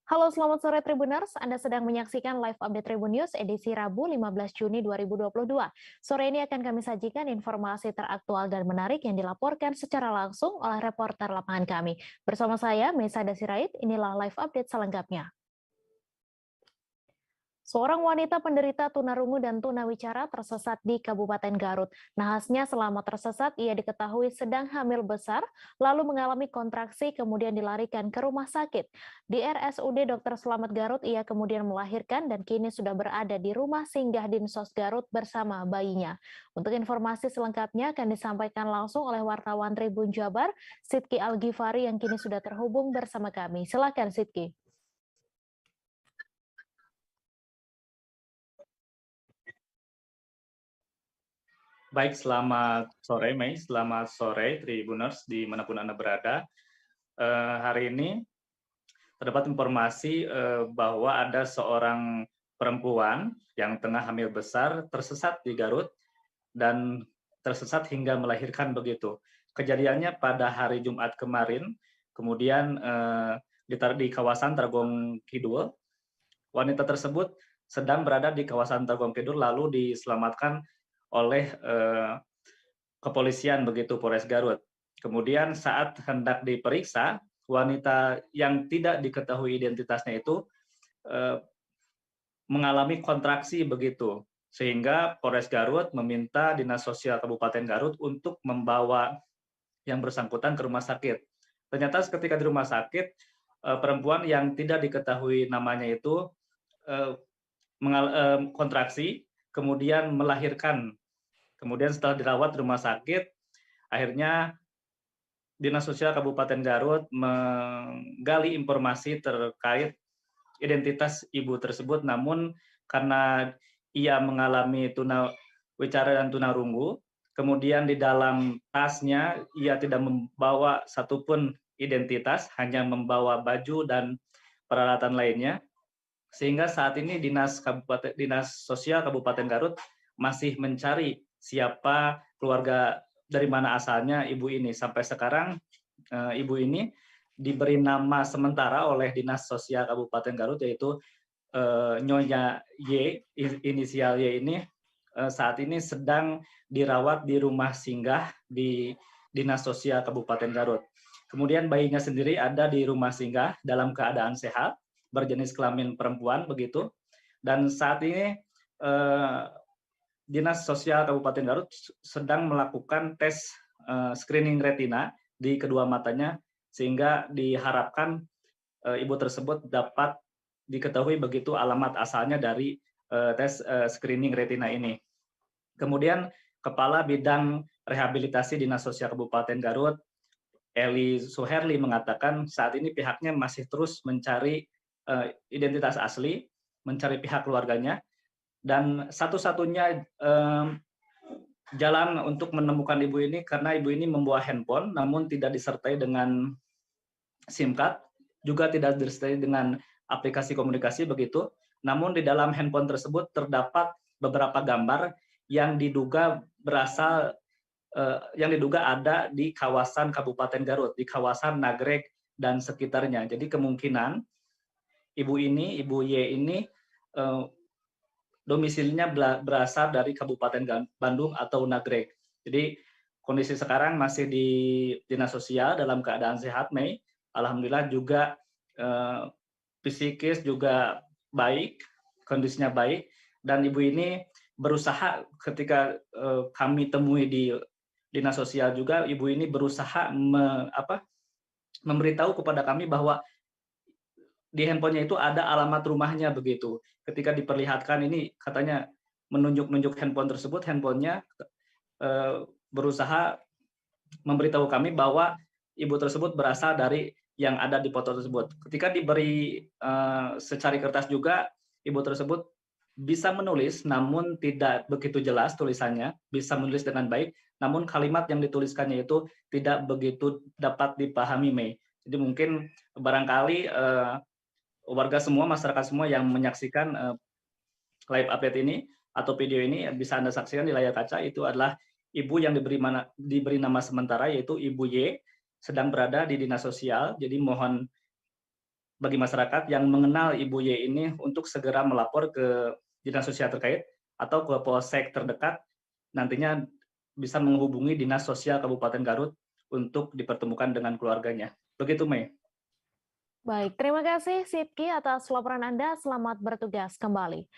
Halo, selamat sore Tribuners. Anda sedang menyaksikan live update Tribun News edisi Rabu 15 Juni 2022. Sore ini akan kami sajikan informasi teraktual dan menarik yang dilaporkan secara langsung oleh reporter lapangan kami. Bersama saya, Mesa Dasirait, inilah live update selengkapnya. Seorang wanita penderita tunarungu dan tunawicara tersesat di Kabupaten Garut. Nahasnya selama tersesat, ia diketahui sedang hamil besar, lalu mengalami kontraksi kemudian dilarikan ke rumah sakit. Di RSUD Dr. Slamet Garut, ia kemudian melahirkan dan kini sudah berada di rumah singgah Dinsos Garut bersama bayinya. Untuk informasi selengkapnya akan disampaikan langsung oleh wartawan Tribun Jabar, Sidki Al-Ghifari yang kini sudah terhubung bersama kami. Silakan Sidki. Baik, selamat sore Mei, selamat sore Tribuners dimanapun Anda berada. Hari ini terdapat informasi bahwa ada seorang perempuan yang tengah hamil besar tersesat di Garut dan tersesat hingga melahirkan begitu. Kejadiannya pada hari Jumat kemarin, kemudian di kawasan Tragong Kidul. Wanita tersebut sedang berada di kawasan Tragong Kidul lalu diselamatkan oleh kepolisian begitu Polres Garut. Kemudian saat hendak diperiksa, wanita yang tidak diketahui identitasnya itu mengalami kontraksi begitu, sehingga Polres Garut meminta Dinas Sosial Kabupaten Garut untuk membawa yang bersangkutan ke rumah sakit. Ternyata ketika di rumah sakit, perempuan yang tidak diketahui namanya itu kontraksi, kemudian melahirkan. Kemudian setelah dirawat di rumah sakit, akhirnya Dinas Sosial Kabupaten Garut menggali informasi terkait identitas ibu tersebut, namun karena ia mengalami tunawicara dan tunarunggu, kemudian di dalam tasnya ia tidak membawa satupun identitas, hanya membawa baju dan peralatan lainnya, sehingga saat ini Dinas Sosial Kabupaten Garut masih mencari siapa keluarga dari mana asalnya ibu ini. Sampai sekarang ibu ini diberi nama sementara oleh Dinas Sosial Kabupaten Garut, yaitu Nyonya Y, inisial Y ini saat ini sedang dirawat di rumah singgah di Dinas Sosial Kabupaten Garut. Kemudian bayinya sendiri ada di rumah singgah dalam keadaan sehat, berjenis kelamin perempuan begitu. Dan saat ini Dinas Sosial Kabupaten Garut sedang melakukan tes screening retina di kedua matanya, sehingga diharapkan ibu tersebut dapat diketahui begitu alamat asalnya dari tes screening retina ini. Kemudian Kepala Bidang Rehabilitasi Dinas Sosial Kabupaten Garut, Eli Suherli, mengatakan saat ini pihaknya masih terus mencari identitas asli, mencari pihak keluarganya, dan satu-satunya jalan untuk menemukan ibu ini karena ibu ini membawa handphone namun tidak disertai dengan SIM card, juga tidak disertai dengan aplikasi komunikasi begitu. Namun di dalam handphone tersebut terdapat beberapa gambar yang diduga berasal yang diduga ada di kawasan Kabupaten Garut, di kawasan Nagrek dan sekitarnya. Jadi kemungkinan ibu Y ini domisilinya berasal dari Kabupaten Bandung atau Nagrek. Jadi kondisi sekarang masih di Dinas Sosial dalam keadaan sehat, Mei. Alhamdulillah juga psikis juga baik, kondisinya baik, dan ibu ini berusaha ketika kami temui di Dinas Sosial juga, ibu ini berusaha memberitahu kepada kami bahwa di handphonenya itu ada alamat rumahnya begitu. Ketika diperlihatkan ini katanya menunjuk-nunjuk handphone tersebut, handphonenya berusaha memberitahu kami bahwa ibu tersebut berasal dari yang ada di foto tersebut. Ketika diberi secari kertas juga, ibu tersebut bisa menulis namun tidak begitu jelas tulisannya, bisa menulis dengan baik, namun kalimat yang dituliskannya itu tidak begitu dapat dipahami, Mei. Jadi mungkin barangkali warga semua, masyarakat semua yang menyaksikan live update ini atau video ini bisa Anda saksikan di layar kaca, itu adalah ibu yang diberi nama sementara, yaitu Ibu Y, sedang berada di Dinas Sosial. Jadi mohon bagi masyarakat yang mengenal Ibu Y ini untuk segera melapor ke dinas sosial terkait atau ke polsek terdekat, nantinya bisa menghubungi Dinas Sosial Kabupaten Garut untuk dipertemukan dengan keluarganya. Begitu, Mei. Baik, terima kasih Sidki atas laporan Anda. Selamat bertugas kembali.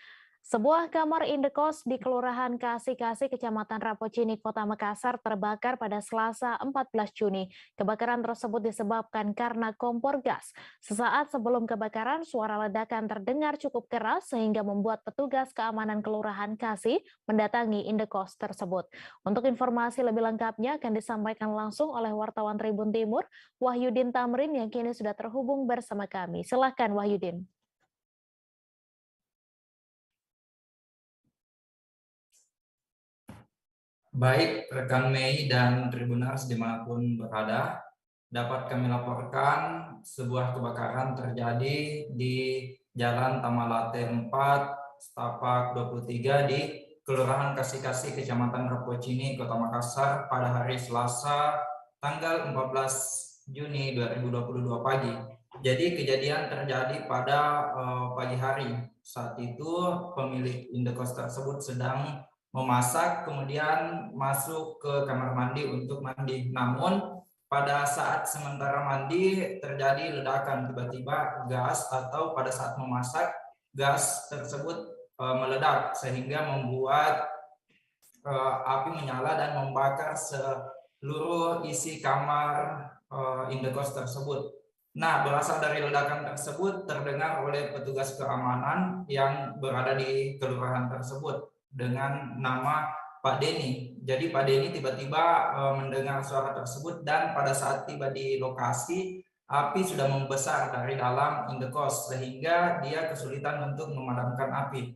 Sebuah kamar indekos di Kelurahan Kasih-Kasih, Kecamatan Rapocini, Kota Makassar terbakar pada Selasa 14 Juni. Kebakaran tersebut disebabkan karena kompor gas. Sesaat sebelum kebakaran, suara ledakan terdengar cukup keras sehingga membuat petugas keamanan Kelurahan Kasih mendatangi indekos tersebut. Untuk informasi lebih lengkapnya akan disampaikan langsung oleh wartawan Tribun Timur, Wahyudin Tamrin yang kini sudah terhubung bersama kami. Silahkan Wahyudin. Baik, rekan Mei dan Tribuners dimanapun berada, dapat kami laporkan sebuah kebakaran terjadi di Jalan Tamalate 4, Setapak 23 di Kelurahan Kasih-Kasih, Kecamatan Rapocini, Kota Makassar pada hari Selasa tanggal 14 Juni 2022 pagi. Jadi kejadian terjadi pada pagi hari. Saat itu pemilik indekos tersebut sedang memasak, kemudian masuk ke kamar mandi untuk mandi. Namun pada saat sementara mandi terjadi ledakan, tiba-tiba gas atau pada saat memasak gas tersebut meledak sehingga membuat api menyala dan membakar seluruh isi kamar indekos tersebut. Nah, berasal dari ledakan tersebut terdengar oleh petugas keamanan yang berada di kelurahan tersebut dengan nama Pak Denny. Jadi Pak Denny tiba-tiba mendengar suara tersebut dan pada saat tiba di lokasi, api sudah membesar dari dalam indekos sehingga dia kesulitan untuk memadamkan api.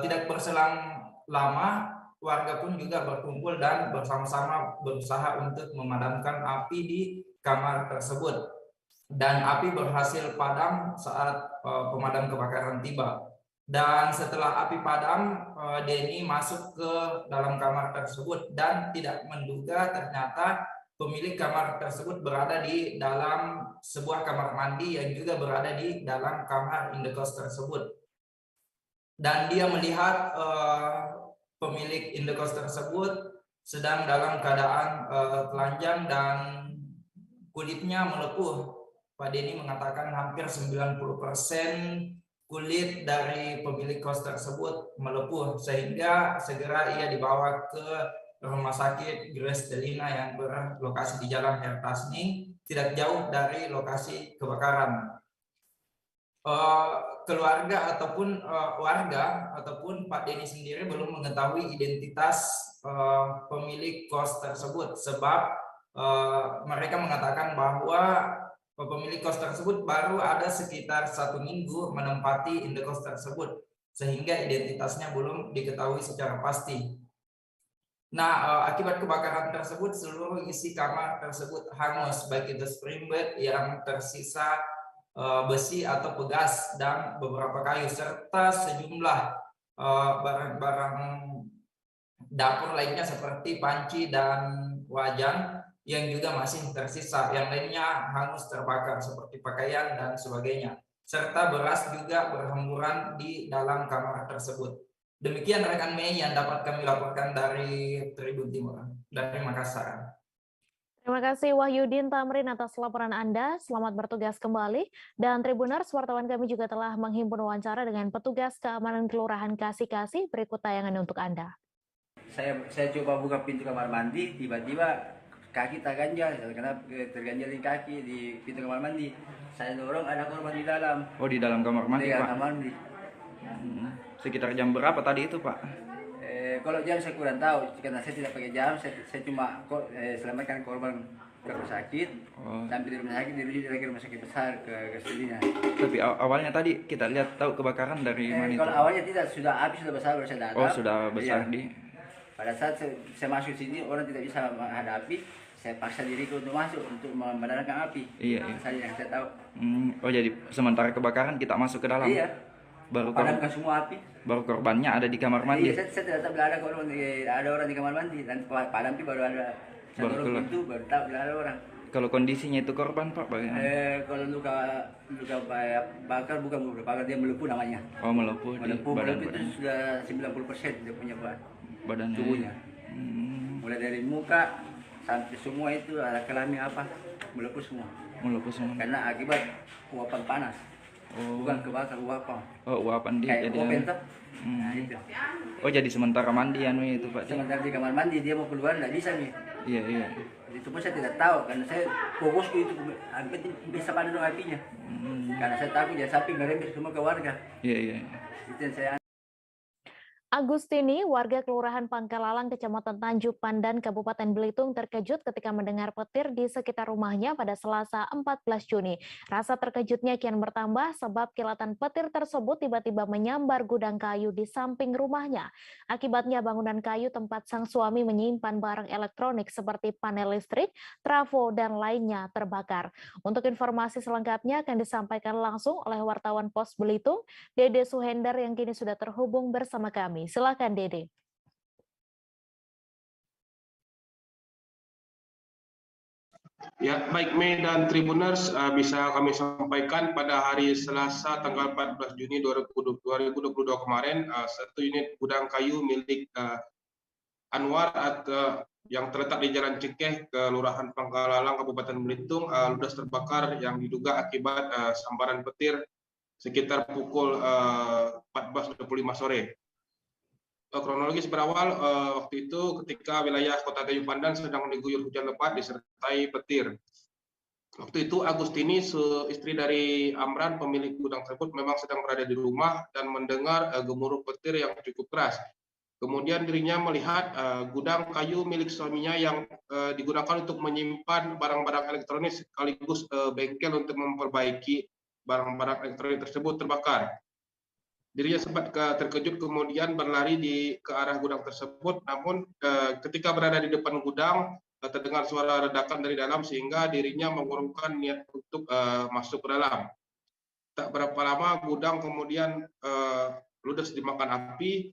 Tidak berselang lama, warga pun juga berkumpul dan bersama-sama berusaha untuk memadamkan api di kamar tersebut. Dan api berhasil padam saat pemadam kebakaran tiba. Dan setelah api padam, Denny masuk ke dalam kamar tersebut dan tidak menduga ternyata pemilik kamar tersebut berada di dalam sebuah kamar mandi yang juga berada di dalam kamar indekos tersebut. Dan dia melihat pemilik indekos tersebut sedang dalam keadaan telanjang dan kulitnya melepuh. Pak Denny mengatakan hampir 90% kulit dari pemilik kos tersebut melepuh sehingga segera ia dibawa ke rumah sakit Grace Delina yang berlokasi di Jalan Hertasning, tidak jauh dari lokasi kebakaran. Keluarga ataupun warga ataupun Pak Denny sendiri belum mengetahui identitas pemilik kos tersebut sebab mereka mengatakan bahwa pemilik kos tersebut baru ada sekitar 1 minggu menempati indekos tersebut sehingga identitasnya belum diketahui secara pasti. Nah, akibat kebakaran tersebut seluruh isi kamar tersebut hangus, baik itu spring bed yang tersisa besi atau pegas dan beberapa kayu serta sejumlah barang-barang dapur lainnya seperti panci dan wajan yang juga masih tersisa, yang lainnya hangus terbakar seperti pakaian dan sebagainya, serta beras juga berhamburan di dalam kamar tersebut. Demikian rekan Mei yang dapat kami laporkan dari Tribun Timur, dari Makassar. Terima kasih Wahyudin Tamrin atas laporan Anda. Selamat bertugas kembali. Dan Tribuners, wartawan kami juga telah menghimpun wawancara dengan petugas keamanan Kelurahan Kasih-Kasih. Berikut tayangan untuk Anda. Saya coba buka pintu kamar mandi, tiba-tiba kaki tak ganjal, karena terganjal di kaki di pintu kamar mandi. Saya dorong, ada korban di dalam. Oh, di dalam kamar mandi, Pak? Kamar mandi. Sekitar jam berapa tadi itu, Pak? Kalau jam saya kurang tahu, karena saya tidak pakai jam. Saya cuma selamatkan korban ke rumah sakit. Sampai di rumah sakit, dirujuk lagi rumah sakit besar ke Selina. Tapi awalnya tadi kita lihat tahu kebakaran dari mana itu? Kalau awalnya tidak, api sudah besar baru saya datang. Oh, sudah besar iya. Pada saat saya masuk sini, orang tidak bisa menghadapi. Saya paksa diriku untuk masuk untuk memadamkan api. Iya. Saya yang saya tahu. Oh, jadi sementara kebakaran kita masuk ke dalam. Iya. Baru padamkan semua api. Baru korbannya ada di kamar mandi. Iya, saya tidak tahu bila ada korban, ada orang di kamar mandi dan padam itu baru ada. Saya dorong pintu baru tahu bila ada orang. Kalau kondisinya itu korban Pak bagaimana? Kalau luka bakar bukan luka bakar, dia melepuh namanya. Oh melepuh di Melepuh itu badan. sudah 90% dia punya Badannya. tubuhnya. Hmm, Mulai dari muka sampai semua itu ada kelamin apa melepuh semua. melepuh semua. Karena akibat uapan panas. Oh. Bukan kebakar, uapan. Oh uapan dia Kayak jadi. open tuh. Hmm. Nah, itu. Oh jadi sementara mandi anu itu Pak. Sementara di kamar mandi dia mau keluar nggak bisa nih. Iya iya. Itu pun saya tidak tahu karena saya fokusku itu hampir bisa padam apinya. Karena saya takut ya sapi ngerembet semua ke warga. Iya iya. Itu yang saya. Agustini, warga Kelurahan Pangkalalang, Kecamatan Tanjung Pandan, Kabupaten Belitung terkejut ketika mendengar petir di sekitar rumahnya pada Selasa 14 Juni. Rasa terkejutnya kian bertambah sebab kilatan petir tersebut tiba-tiba menyambar gudang kayu di samping rumahnya. Akibatnya bangunan kayu tempat sang suami menyimpan barang elektronik seperti panel listrik, trafo, dan lainnya terbakar. Untuk informasi selengkapnya akan disampaikan langsung oleh wartawan Pos Belitung, Dede Suhendar yang kini sudah terhubung bersama kami. Silakan Dede. Ya, baik Mei dan Tribuners, bisa kami sampaikan pada hari Selasa tanggal 14 Juni 2022 kemarin, satu unit gudang kayu milik Anwar atau yang terletak di Jalan Cekeh, Kelurahan Pangkalalang, Kabupaten Belitung, ludes terbakar yang diduga akibat sambaran petir sekitar pukul 14.25 sore. Kronologis berawal waktu itu ketika wilayah Kota Tanjung Pandan sedang diguyur hujan lebat disertai petir. Waktu itu Agustini, istri dari Amran, pemilik gudang tersebut, memang sedang berada di rumah dan mendengar gemuruh petir yang cukup keras. Kemudian dirinya melihat gudang kayu milik suaminya yang digunakan untuk menyimpan barang-barang elektronik sekaligus bengkel untuk memperbaiki barang-barang elektronik tersebut terbakar. Dirinya sempat terkejut kemudian berlari ke arah gudang tersebut, namun ketika berada di depan gudang terdengar suara ledakan dari dalam sehingga dirinya mengurungkan niat untuk masuk ke dalam. Tak berapa lama gudang kemudian ludes dimakan api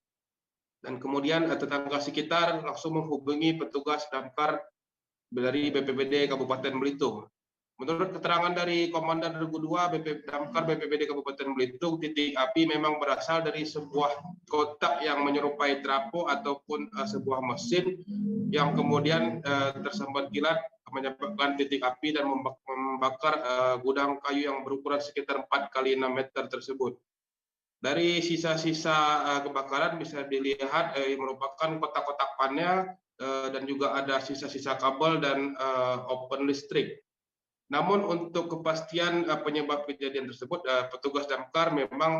dan kemudian tetangga sekitar langsung menghubungi petugas damkar dari BPBD Kabupaten Belitung. Menurut keterangan dari Komandan Regu 2 Damkar BPBD Kabupaten Belitung, titik api memang berasal dari sebuah kotak yang menyerupai trafo ataupun sebuah mesin yang kemudian tersambar kilat menyebabkan titik api dan membakar gudang kayu yang berukuran sekitar 4 x 6 meter tersebut. Dari sisa-sisa kebakaran bisa dilihat merupakan kotak-kotak panel dan juga ada sisa-sisa kabel dan open listrik. Namun untuk kepastian penyebab kejadian tersebut, petugas damkar memang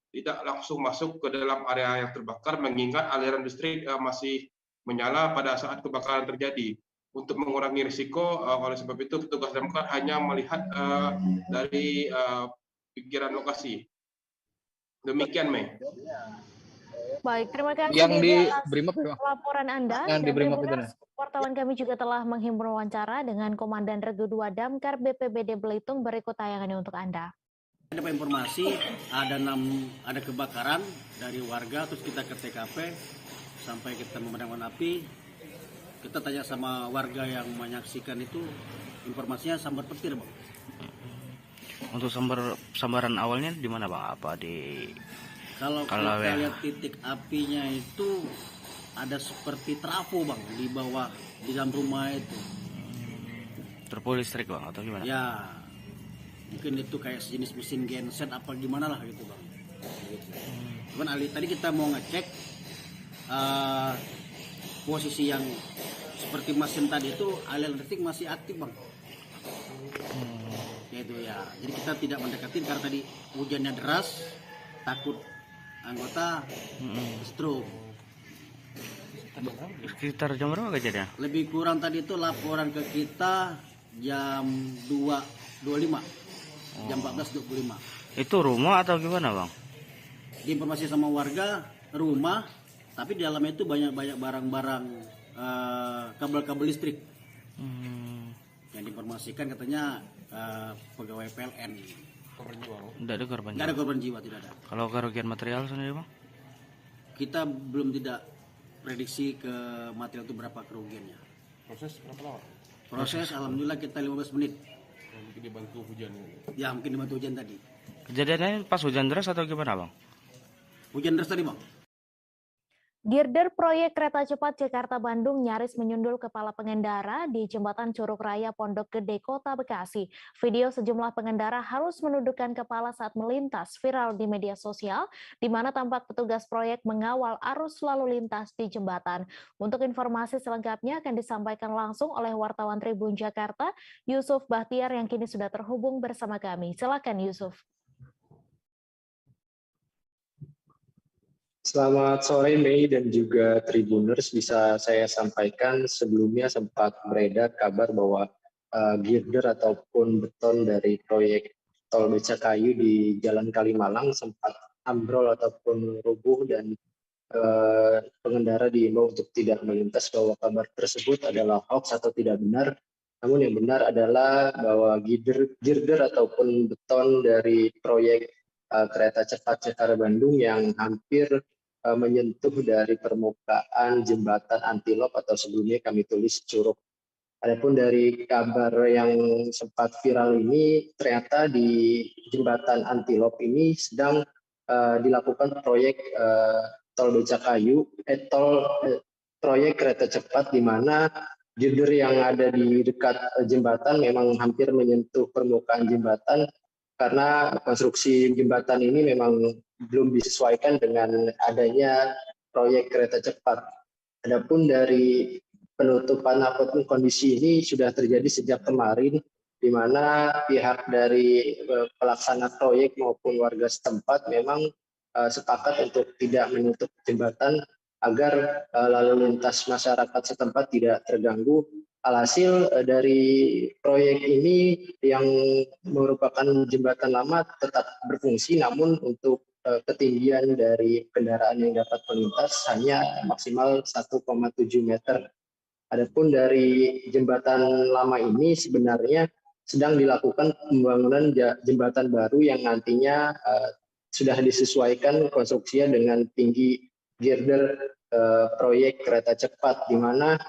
tidak langsung masuk ke dalam area yang terbakar mengingat aliran listrik masih menyala pada saat kebakaran terjadi. Untuk mengurangi risiko, oleh sebab itu petugas damkar hanya melihat dari pinggiran lokasi. Demikian, Mei. Baik, terima kasih Yang di Dede atas Brimob ya, Bang? laporan Anda. Yang di Dan Brimob itu, Tribuners, wartawan kami juga telah menghimpun wawancara dengan Komandan Regu 2 Damkar BPBD Belitung. Berikut tayangannya untuk Anda. Ada informasi ada kebakaran dari warga, terus kita ke TKP sampai kita memadamkan api. Kita tanya sama warga yang menyaksikan itu, informasinya sambar petir, Bang. Untuk sambaran awalnya di mana, Bang? Apa di Kalau kita lihat titik apinya itu ada seperti trafo, Bang, di bawah di dalam rumah itu. trafo listrik, Bang, atau gimana? Ya, mungkin itu kayak sejenis mesin genset apa gimana lah gitu, Bang. Cuman tadi kita mau ngecek posisi yang seperti mesin tadi itu aliran listrik masih aktif, Bang. Yaitu ya, jadi kita tidak mendekati karena tadi hujannya deras, takut anggota stroke. Sekitar jam berapa kejadian? Lebih kurang tadi itu laporan ke kita jam 2.25, jam 14.25. Itu rumah atau gimana, Bang? Diinformasi sama warga rumah, tapi di dalamnya itu banyak barang-barang kabel-kabel listrik. Yang diinformasikan katanya pegawai PLN. Tidak ada korban Tidak ada korban jiwa, tidak ada. Kalau kerugian material sendiri, Bang? Kita belum tidak prediksi ke material itu berapa kerugiannya. Proses berapa lama? Proses alhamdulillah kita 15 menit. Mungkin dibantu hujan. Ya mungkin dibantu hujan tadi. Kejadiannya pas hujan deras atau gimana, Bang? Hujan deras tadi, Bang. Girder proyek kereta cepat Jakarta-Bandung nyaris menyundul kepala pengendara di jembatan Curug Raya Pondok Gede, Kota Bekasi. Video sejumlah pengendara harus menundukkan kepala saat melintas viral di media sosial, di mana tampak petugas proyek mengawal arus lalu lintas di jembatan. Untuk informasi selengkapnya akan disampaikan langsung oleh wartawan Tribun Jakarta, Yusuf Bahtiar yang kini sudah terhubung bersama kami. Silakan Yusuf. Selamat sore Mei dan juga Tribuners, bisa saya sampaikan sebelumnya sempat beredar kabar bahwa girder ataupun beton dari proyek tol Becakayu di Jalan Kalimalang sempat ambrol ataupun rubuh dan pengendara diimbau untuk tidak melintas, bahwa kabar tersebut adalah hoax atau tidak benar. Namun yang benar adalah bahwa girder ataupun beton dari proyek kereta cepat Jakarta Bandung yang hampir menyentuh dari permukaan jembatan Antilop atau sebelumnya kami tulis Curug. Adapun dari kabar yang sempat viral ini, ternyata di jembatan Antilop ini sedang dilakukan proyek tol Becakayu, proyek kereta cepat, di mana girder yang ada di dekat jembatan memang hampir menyentuh permukaan jembatan, karena konstruksi jembatan ini memang belum disesuaikan dengan adanya proyek kereta cepat. Adapun dari penutupan ataupun kondisi ini sudah terjadi sejak kemarin, di mana pihak dari pelaksana proyek maupun warga setempat memang sepakat untuk tidak menutup jembatan agar lalu lintas masyarakat setempat tidak terganggu. Alhasil dari proyek ini yang merupakan jembatan lama tetap berfungsi, namun untuk ketinggian dari kendaraan yang dapat melintas hanya maksimal 1,7 meter. Adapun dari jembatan lama ini sebenarnya sedang dilakukan pembangunan jembatan baru yang nantinya sudah disesuaikan konstruksinya dengan tinggi girder proyek kereta cepat, di mana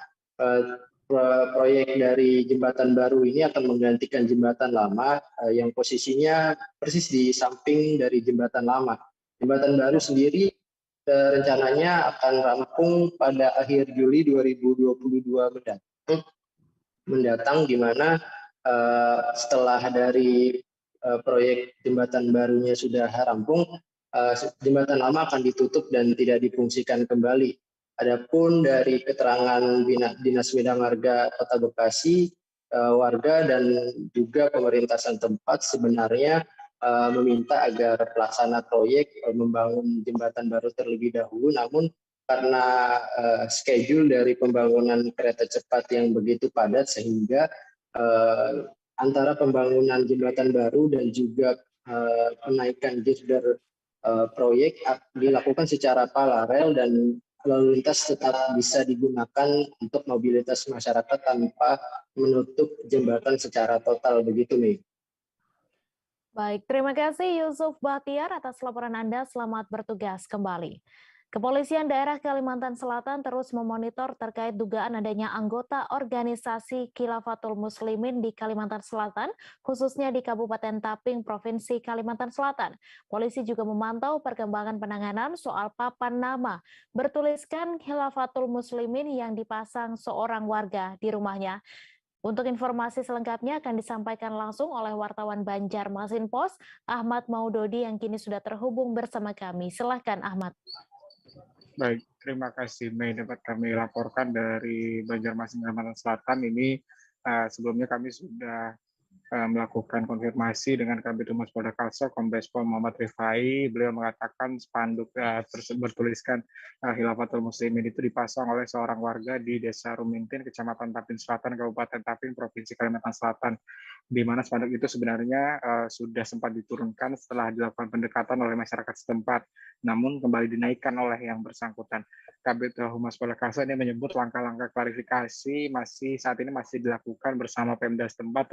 proyek dari jembatan baru ini akan menggantikan jembatan lama yang posisinya persis di samping dari jembatan lama. Jembatan baru sendiri rencananya akan rampung pada akhir Juli 2022 mendatang, di mana setelah dari proyek jembatan barunya sudah rampung, jembatan lama akan ditutup dan tidak difungsikan kembali. Adapun dari keterangan Dinas Bina Marga Kota Bekasi, warga dan juga pemerintah setempat sebenarnya meminta agar pelaksana proyek membangun jembatan baru terlebih dahulu, namun karena schedule dari pembangunan kereta cepat yang begitu padat, sehingga antara pembangunan jembatan baru dan juga penaikan girder proyek dilakukan secara paralel dan lalu lintas tetap bisa digunakan untuk mobilitas masyarakat tanpa menutup jembatan secara total, begitu nih. Baik, terima kasih Yusuf Bahtiar atas laporan Anda. Selamat bertugas kembali. Kepolisian daerah Kalimantan Selatan terus memonitor terkait dugaan adanya anggota organisasi Khilafatul Muslimin di Kalimantan Selatan, khususnya di Kabupaten Taping, Provinsi Kalimantan Selatan. Polisi juga memantau perkembangan penanganan soal papan nama bertuliskan Khilafatul Muslimin yang dipasang seorang warga di rumahnya. Untuk informasi selengkapnya akan disampaikan langsung oleh wartawan Banjarmasin Post, Ahmad Maudodi, yang kini sudah terhubung bersama kami. Silahkan Ahmad. Baik, terima kasih Mei, dapat kami laporkan dari Banjarmasin Kalimantan Selatan. Ini sebelumnya kami sudah melakukan konfirmasi dengan Kabid Humas Polda Kalsel, Kombes Pol Muhammad Rifai. Beliau mengatakan spanduk bertuliskan Khilafatul Muslimin itu dipasang oleh seorang warga di Desa Rumintin, Kecamatan Tapin Selatan, Kabupaten Tapin, Provinsi Kalimantan Selatan, di mana spanduk itu sebenarnya sudah sempat diturunkan setelah dilakukan pendekatan oleh masyarakat setempat, namun kembali dinaikkan oleh yang bersangkutan. Kabid Humas Polda Kalsel ini menyebut langkah-langkah klarifikasi saat ini masih dilakukan bersama Pemda setempat,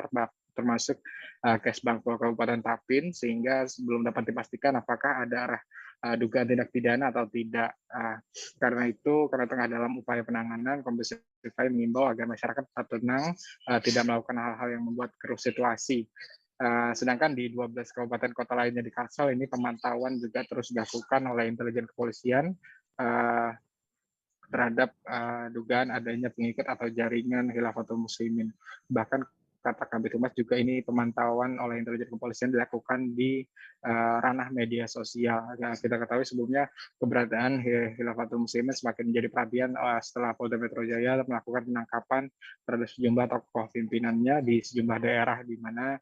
termasuk Kesbangpol Kabupaten Tapin, sehingga belum dapat dipastikan apakah ada arah dugaan tindak pidana atau tidak. Karena tengah dalam upaya penanganan, Komisi Judisial mengimbau agar masyarakat tetap tenang, tidak melakukan hal-hal yang membuat keruh situasi. Sedangkan di 12 kabupaten kota lainnya di Kalsel ini pemantauan juga terus dilakukan oleh intelijen kepolisian terhadap dugaan adanya pengikut atau jaringan Khilafatul Muslimin. Bahkan kata Kabid Humas juga ini pemantauan oleh intelijen kepolisian dilakukan di ranah media sosial. Nah, kita ketahui sebelumnya keberadaan Khilafatul Muslimin semakin menjadi perhatian setelah Polda Metro Jaya melakukan penangkapan terhadap sejumlah tokoh pimpinannya di sejumlah daerah di mana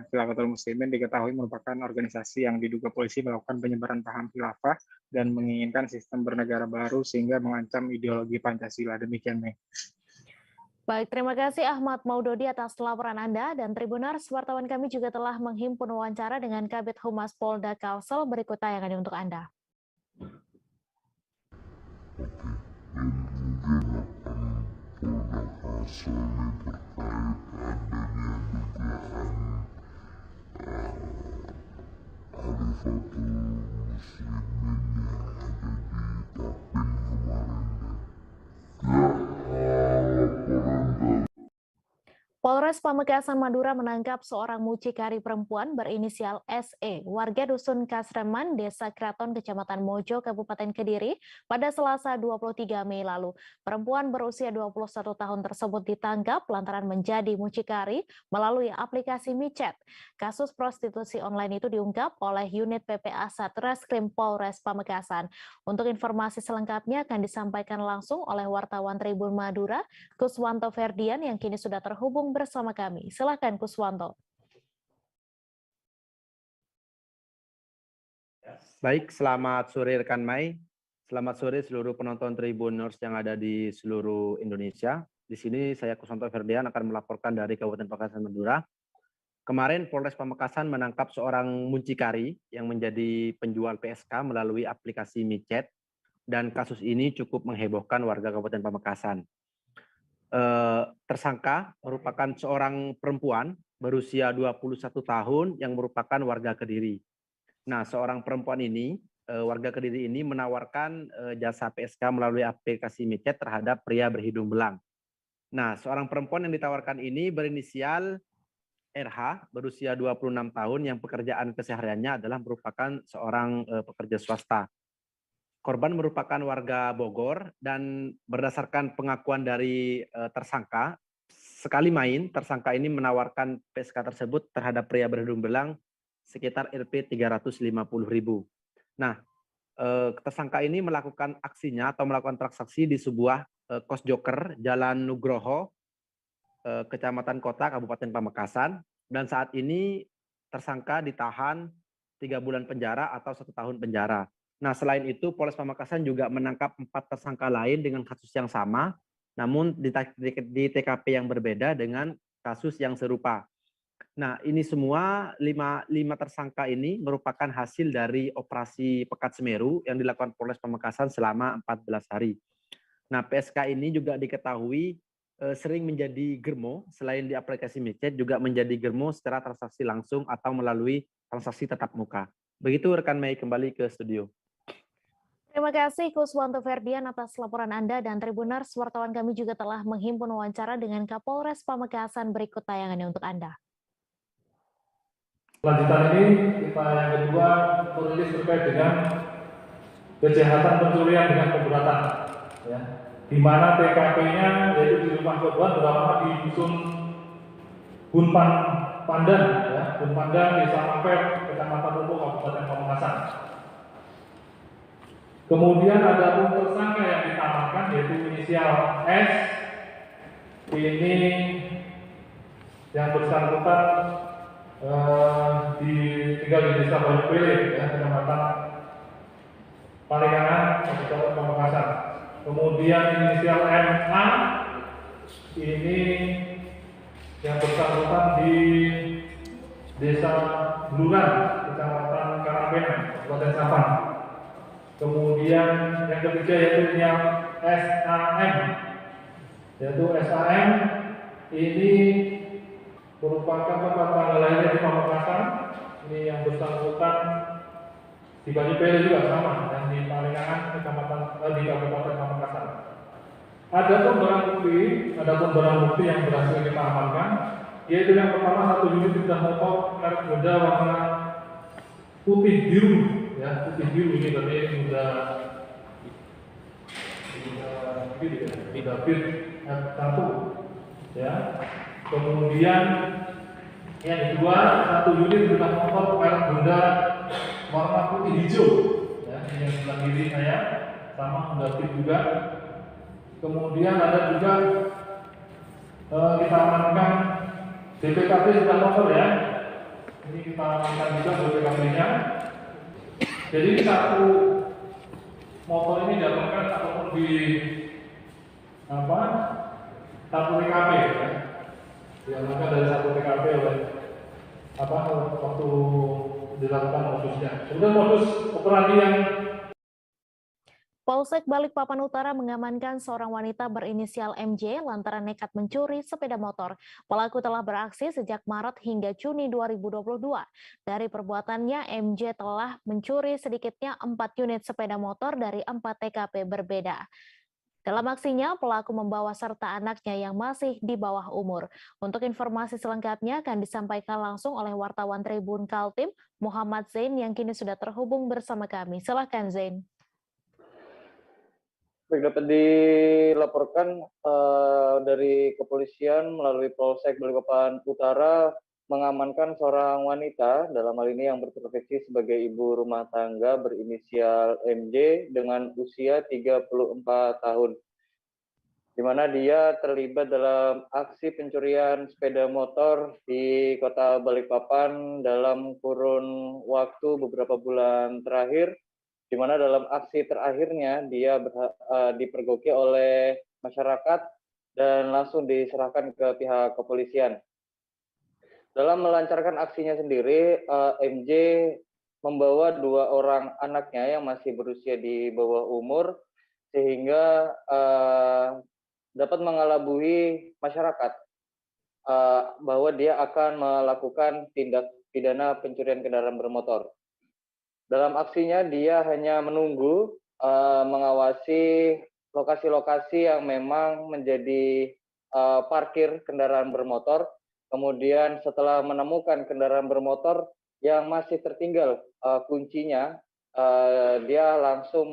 Khilafatul Muslimin diketahui merupakan organisasi yang diduga polisi melakukan penyebaran paham khilafah dan menginginkan sistem bernegara baru sehingga mengancam ideologi Pancasila. Demikian, Mei. Baik, terima kasih Ahmad Maudodi atas laporan Anda, dan Tribuners, wartawan kami juga telah menghimpun wawancara dengan Kabid Humas Polda Kalsel. Berikut tayangannya untuk Anda. Polres Pamekasan Madura menangkap seorang mucikari perempuan berinisial SE, warga Dusun Kasreman, Desa Kraton, Kecamatan Mojo, Kabupaten Kediri, pada Selasa 23 Mei lalu. Perempuan berusia 21 tahun tersebut ditangkap lantaran menjadi mucikari melalui aplikasi micet. Kasus prostitusi online itu diungkap oleh unit PPA Satreskrim Polres Pamekasan. Untuk informasi selengkapnya akan disampaikan langsung oleh wartawan Tribun Madura, Kuswanto Ferdian, yang kini sudah terhubung bersama kami. Silakan Kuswanto. Baik, selamat sore rekan Mai. Selamat sore seluruh penonton Tribuners yang ada di seluruh Indonesia. Di sini saya Kuswanto Ferdian akan melaporkan dari Kabupaten Pamekasan Madura. Kemarin Polres Pamekasan menangkap seorang mucikari yang menjadi penjual PSK melalui aplikasi micet, dan kasus ini cukup menghebohkan warga Kabupaten Pamekasan. Tersangka merupakan seorang perempuan berusia 21 tahun yang merupakan warga Kediri. Nah, seorang perempuan ini, warga Kediri ini menawarkan jasa PSK melalui aplikasi micet terhadap pria berhidung belang. Nah, seorang perempuan yang ditawarkan ini berinisial RH, berusia 26 tahun, yang pekerjaan kesehariannya adalah merupakan seorang pekerja swasta. Korban merupakan warga Bogor, dan berdasarkan pengakuan dari tersangka, sekali main tersangka ini menawarkan PSK tersebut terhadap pria berhidung belang sekitar Rp 350.000. Nah, tersangka ini melakukan aksinya atau melakukan transaksi di sebuah kos joker Jalan Nugroho, Kecamatan Kota, Kabupaten Pamekasan, dan saat ini tersangka ditahan 3 bulan penjara atau 1 tahun penjara. Nah, selain itu, Polres Pamekasan juga menangkap 4 tersangka lain dengan kasus yang sama, namun di TKP yang berbeda dengan kasus yang serupa. Nah, ini semua 5 tersangka ini merupakan hasil dari operasi Pekat Semeru yang dilakukan Polres Pamekasan selama 14 hari. Nah, PSK ini juga diketahui sering menjadi germo, selain di aplikasi micet juga menjadi germo secara transaksi langsung atau melalui transaksi tatap muka. Begitu rekan Mei, kembali ke studio. Terima kasih Kuswanto Ferdian atas laporan Anda, dan Tribuners, wartawan kami juga telah menghimpun wawancara dengan Kapolres Pamekasan. Berikut tayangannya untuk Anda. Lanjutan ini kita yang kedua merilis terkait dengan kejahatan pencurian dengan pemberatan, ya, di mana TKP-nya yaitu di rumah korban beralamat di dusun Bunpan Pandan, ya, Bun Pandan, Desa Mampir, Kecamatan Rumpuk, Kabupaten Pamekasan. Kemudian ada pun tersangka yang ditambahkan yaitu inisial S. Ini yang bersangkutan tinggal di Desa Banyu Pele, ya, Kecamatan Palingangan, Kabupaten Pamekasan. Kemudian inisial MA ini yang bersangkutan di Desa Buluran, Kecamatan Karangpenan, Kabupaten Sabang. Kemudian yang ketiga yaitu yang SAM, ini merupakan tempat tanggal lahirnya di Pamekasan. Ini yang bersangkutan Di Banyupele juga sama, dan di Palingangan di Kabupaten Pamekasan. Ada pun barang bukti yang berhasil kita amankan, yaitu yang pertama 1 unit sepeda motor merek Honda warna putih biru, ya putih biru ini berarti sudah bit F1, ya. Kemudian yang kedua 1 unit sepeda motor merek Honda warna putih hijau, ya ini yang sebelah kiri saya sama Honda Fit juga. Kemudian ada juga kita amankan BPKB sepeda motor, ya. Ini kita amankan juga BPKB-nya. Jadi 1 motor ini diamankan ataupun di satu TKP, ya. Diamankan dari 1 TKP oleh waktu dilakukan modusnya. Kemudian modus operandi yang Polsek Balikpapan Utara mengamankan seorang wanita berinisial MJ lantaran nekat mencuri sepeda motor. Pelaku telah beraksi sejak Maret hingga Juni 2022. Dari perbuatannya, MJ telah mencuri sedikitnya 4 unit sepeda motor dari 4 TKP berbeda. Dalam aksinya, pelaku membawa serta anaknya yang masih di bawah umur. Untuk informasi selengkapnya akan disampaikan langsung oleh wartawan Tribun Kaltim, Muhammad Zain, yang kini sudah terhubung bersama kami. Silakan, Zain. Baik, dapat dilaporkan dari kepolisian melalui Polsek Balikpapan Utara mengamankan seorang wanita, dalam hal ini yang berprofesi sebagai ibu rumah tangga berinisial MJ dengan usia 34 tahun, di mana dia terlibat dalam aksi pencurian sepeda motor di Kota Balikpapan dalam kurun waktu beberapa bulan terakhir, di mana dalam aksi terakhirnya dia dipergoki oleh masyarakat dan langsung diserahkan ke pihak kepolisian. Dalam melancarkan aksinya sendiri, MJ membawa 2 orang anaknya yang masih berusia di bawah umur, sehingga dapat mengelabui masyarakat bahwa dia akan melakukan tindak pidana pencurian kendaraan bermotor. Dalam aksinya dia hanya menunggu, mengawasi lokasi-lokasi yang memang menjadi parkir kendaraan bermotor. Kemudian setelah menemukan kendaraan bermotor yang masih tertinggal kuncinya, dia langsung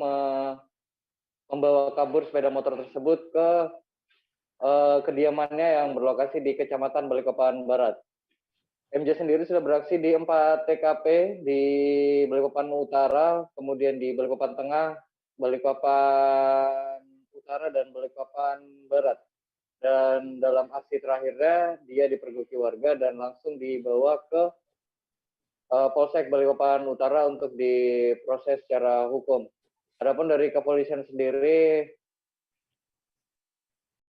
membawa kabur sepeda motor tersebut ke kediamannya yang berlokasi di Kecamatan Balikpapan Barat. MJ sendiri sudah beraksi di 4 TKP di Balikpapan Utara, kemudian di Balikpapan Tengah, Balikpapan Utara, dan Balikpapan Barat. Dan dalam aksi terakhirnya, dia dipergoki warga dan langsung dibawa ke Polsek Balikpapan Utara untuk diproses secara hukum. Adapun dari kepolisian sendiri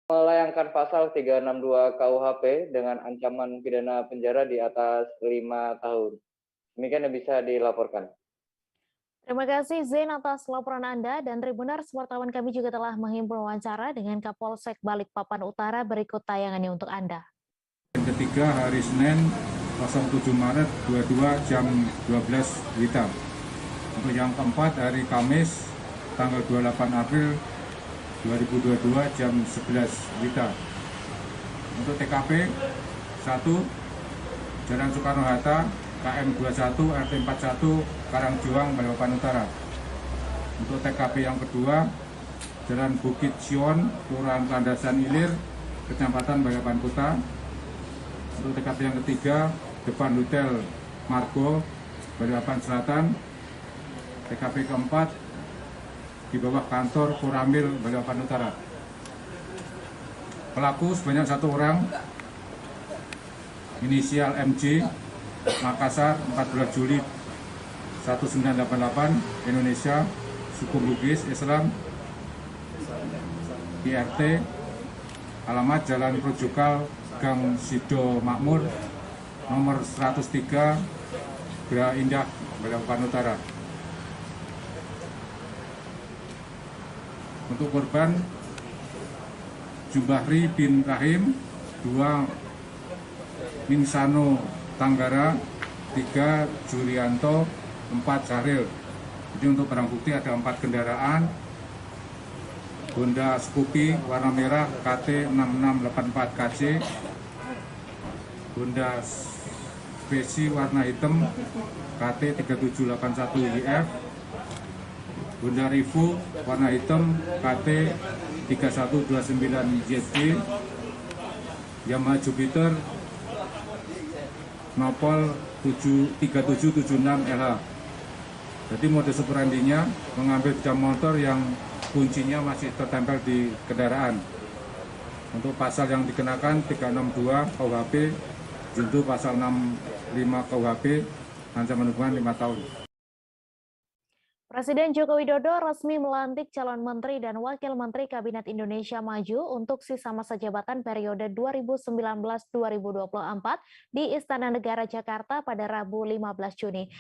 melayangkan pasal 362 KUHP dengan ancaman pidana penjara di atas 5 tahun. Demikian yang bisa dilaporkan. Terima kasih Zain atas laporan Anda, dan Tribuners, wartawan kami juga telah menghimpun wawancara dengan Kapolsek Balikpapan Utara. Berikut tayangannya untuk Anda. Yang ketiga hari Senin 07 Maret 22 jam 12 WITA. Untuk yang keempat hari Kamis tanggal 28 April 2022 jam 11 WITA. Untuk TKP 1 Jalan Soekarno-Hatta KM 21 RT 41 Karangjuang Balikpapan Utara. Untuk TKP yang kedua Jalan Bukit Sion Kelurahan Landasan Ilir Kecamatan Balikpapan Kota. Untuk TKP yang ketiga depan Hotel Margo Balikpapan Selatan. TKP keempat di bawah kantor Koramil Balikpapan Utara. Pelaku sebanyak 1 orang, inisial MJ, Makassar, 14 Juli 1988, Indonesia, suku Bugis, Islam, IRT, alamat Jalan Projokal, Gang Sido Makmur, nomor 103, Gera Indah, Balikpapan Utara. Untuk korban Jumbahri bin Rahim, 2 Minsano Tanggara, 3 Julianto, 4 Syahril. Jadi untuk barang bukti ada 4 kendaraan Honda Scoopy warna merah KT 6684 KC, Honda Speci warna hitam KT 3781 YF, Honda Revo warna hitam KT 3129 JT, Yamaha Jupiter Nopol 3776 LH. Jadi modus operandinya mengambil jam motor yang kuncinya masih tertempel di kendaraan. Untuk pasal yang dikenakan 362 KUHP junto pasal 65 KUHP ancaman hukuman 5 tahun. Presiden Joko Widodo resmi melantik calon menteri dan wakil menteri Kabinet Indonesia Maju untuk sisa masa jabatan periode 2019-2024 di Istana Negara Jakarta pada Rabu 15 Juni.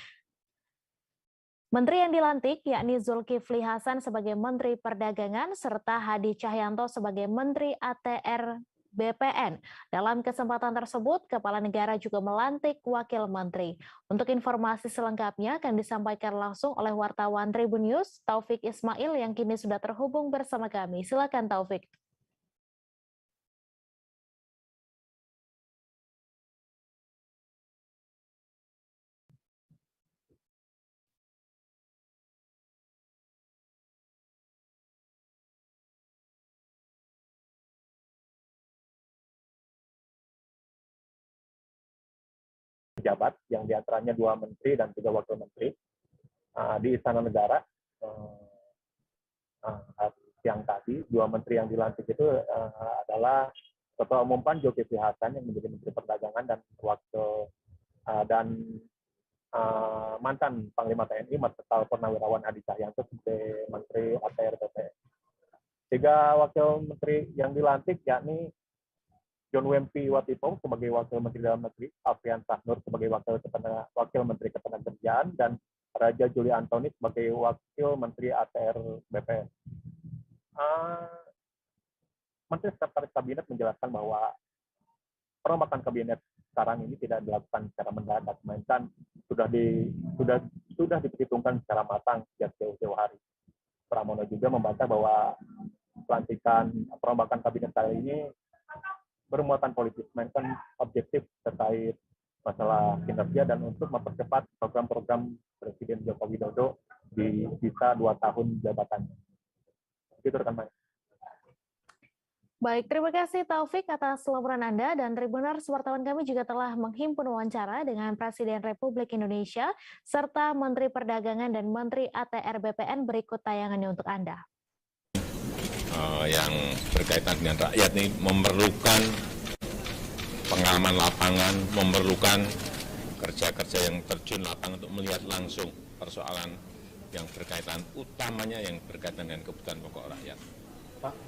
Menteri yang dilantik yakni Zulkifli Hasan sebagai Menteri Perdagangan serta Hadi Cahyanto sebagai Menteri ATR BPN. Dalam kesempatan tersebut, Kepala Negara juga melantik Wakil Menteri. Untuk informasi selengkapnya akan disampaikan langsung oleh wartawan Tribun News, Taufik Ismail yang kini sudah terhubung bersama kami. Silakan Taufik. Pejabat yang diantaranya 2 menteri dan 3 wakil menteri di Istana Negara. Siang tadi 2 menteri yang dilantik itu adalah Ketua Umum PAN Zulkifli Hasan yang menjadi Menteri Perdagangan dan mantan Panglima TNI Marsikal Purnawirawan Hadi Cahyanto sebagai Menteri ATR BPN. 3 wakil menteri yang dilantik yakni John Wempi Watipong sebagai Wakil Menteri Dalam Negeri, Alfian Sahnur sebagai Wakil Menteri Ketenagakerjaan, dan Raja Juli Antoni sebagai Wakil Menteri ATR BPN. Menteri Sekretaris Kabinet menjelaskan bahwa perombakan kabinet sekarang ini tidak dilakukan secara mendadak, melainkan sudah diperhitungkan secara matang sejak jauh-jauh hari. Pramono juga membantah bahwa pelantikan perombakan kabinet kali ini bermuatan politis, melainkan objektif terkait masalah kinerja dan untuk mempercepat program-program Presiden Joko Widodo di sisa 2 tahun jabatannya. Begitu rekan Maya. Baik, terima kasih Taufik atas laporan Anda, dan Tribuners wartawan kami juga telah menghimpun wawancara dengan Presiden Republik Indonesia serta Menteri Perdagangan dan Menteri ATR BPN. Berikut tayangannya untuk Anda. Yang berkaitan dengan rakyat ini memerlukan pengalaman lapangan, memerlukan kerja-kerja yang terjun lapangan untuk melihat langsung persoalan yang berkaitan, utamanya yang berkaitan dengan kebutuhan pokok rakyat.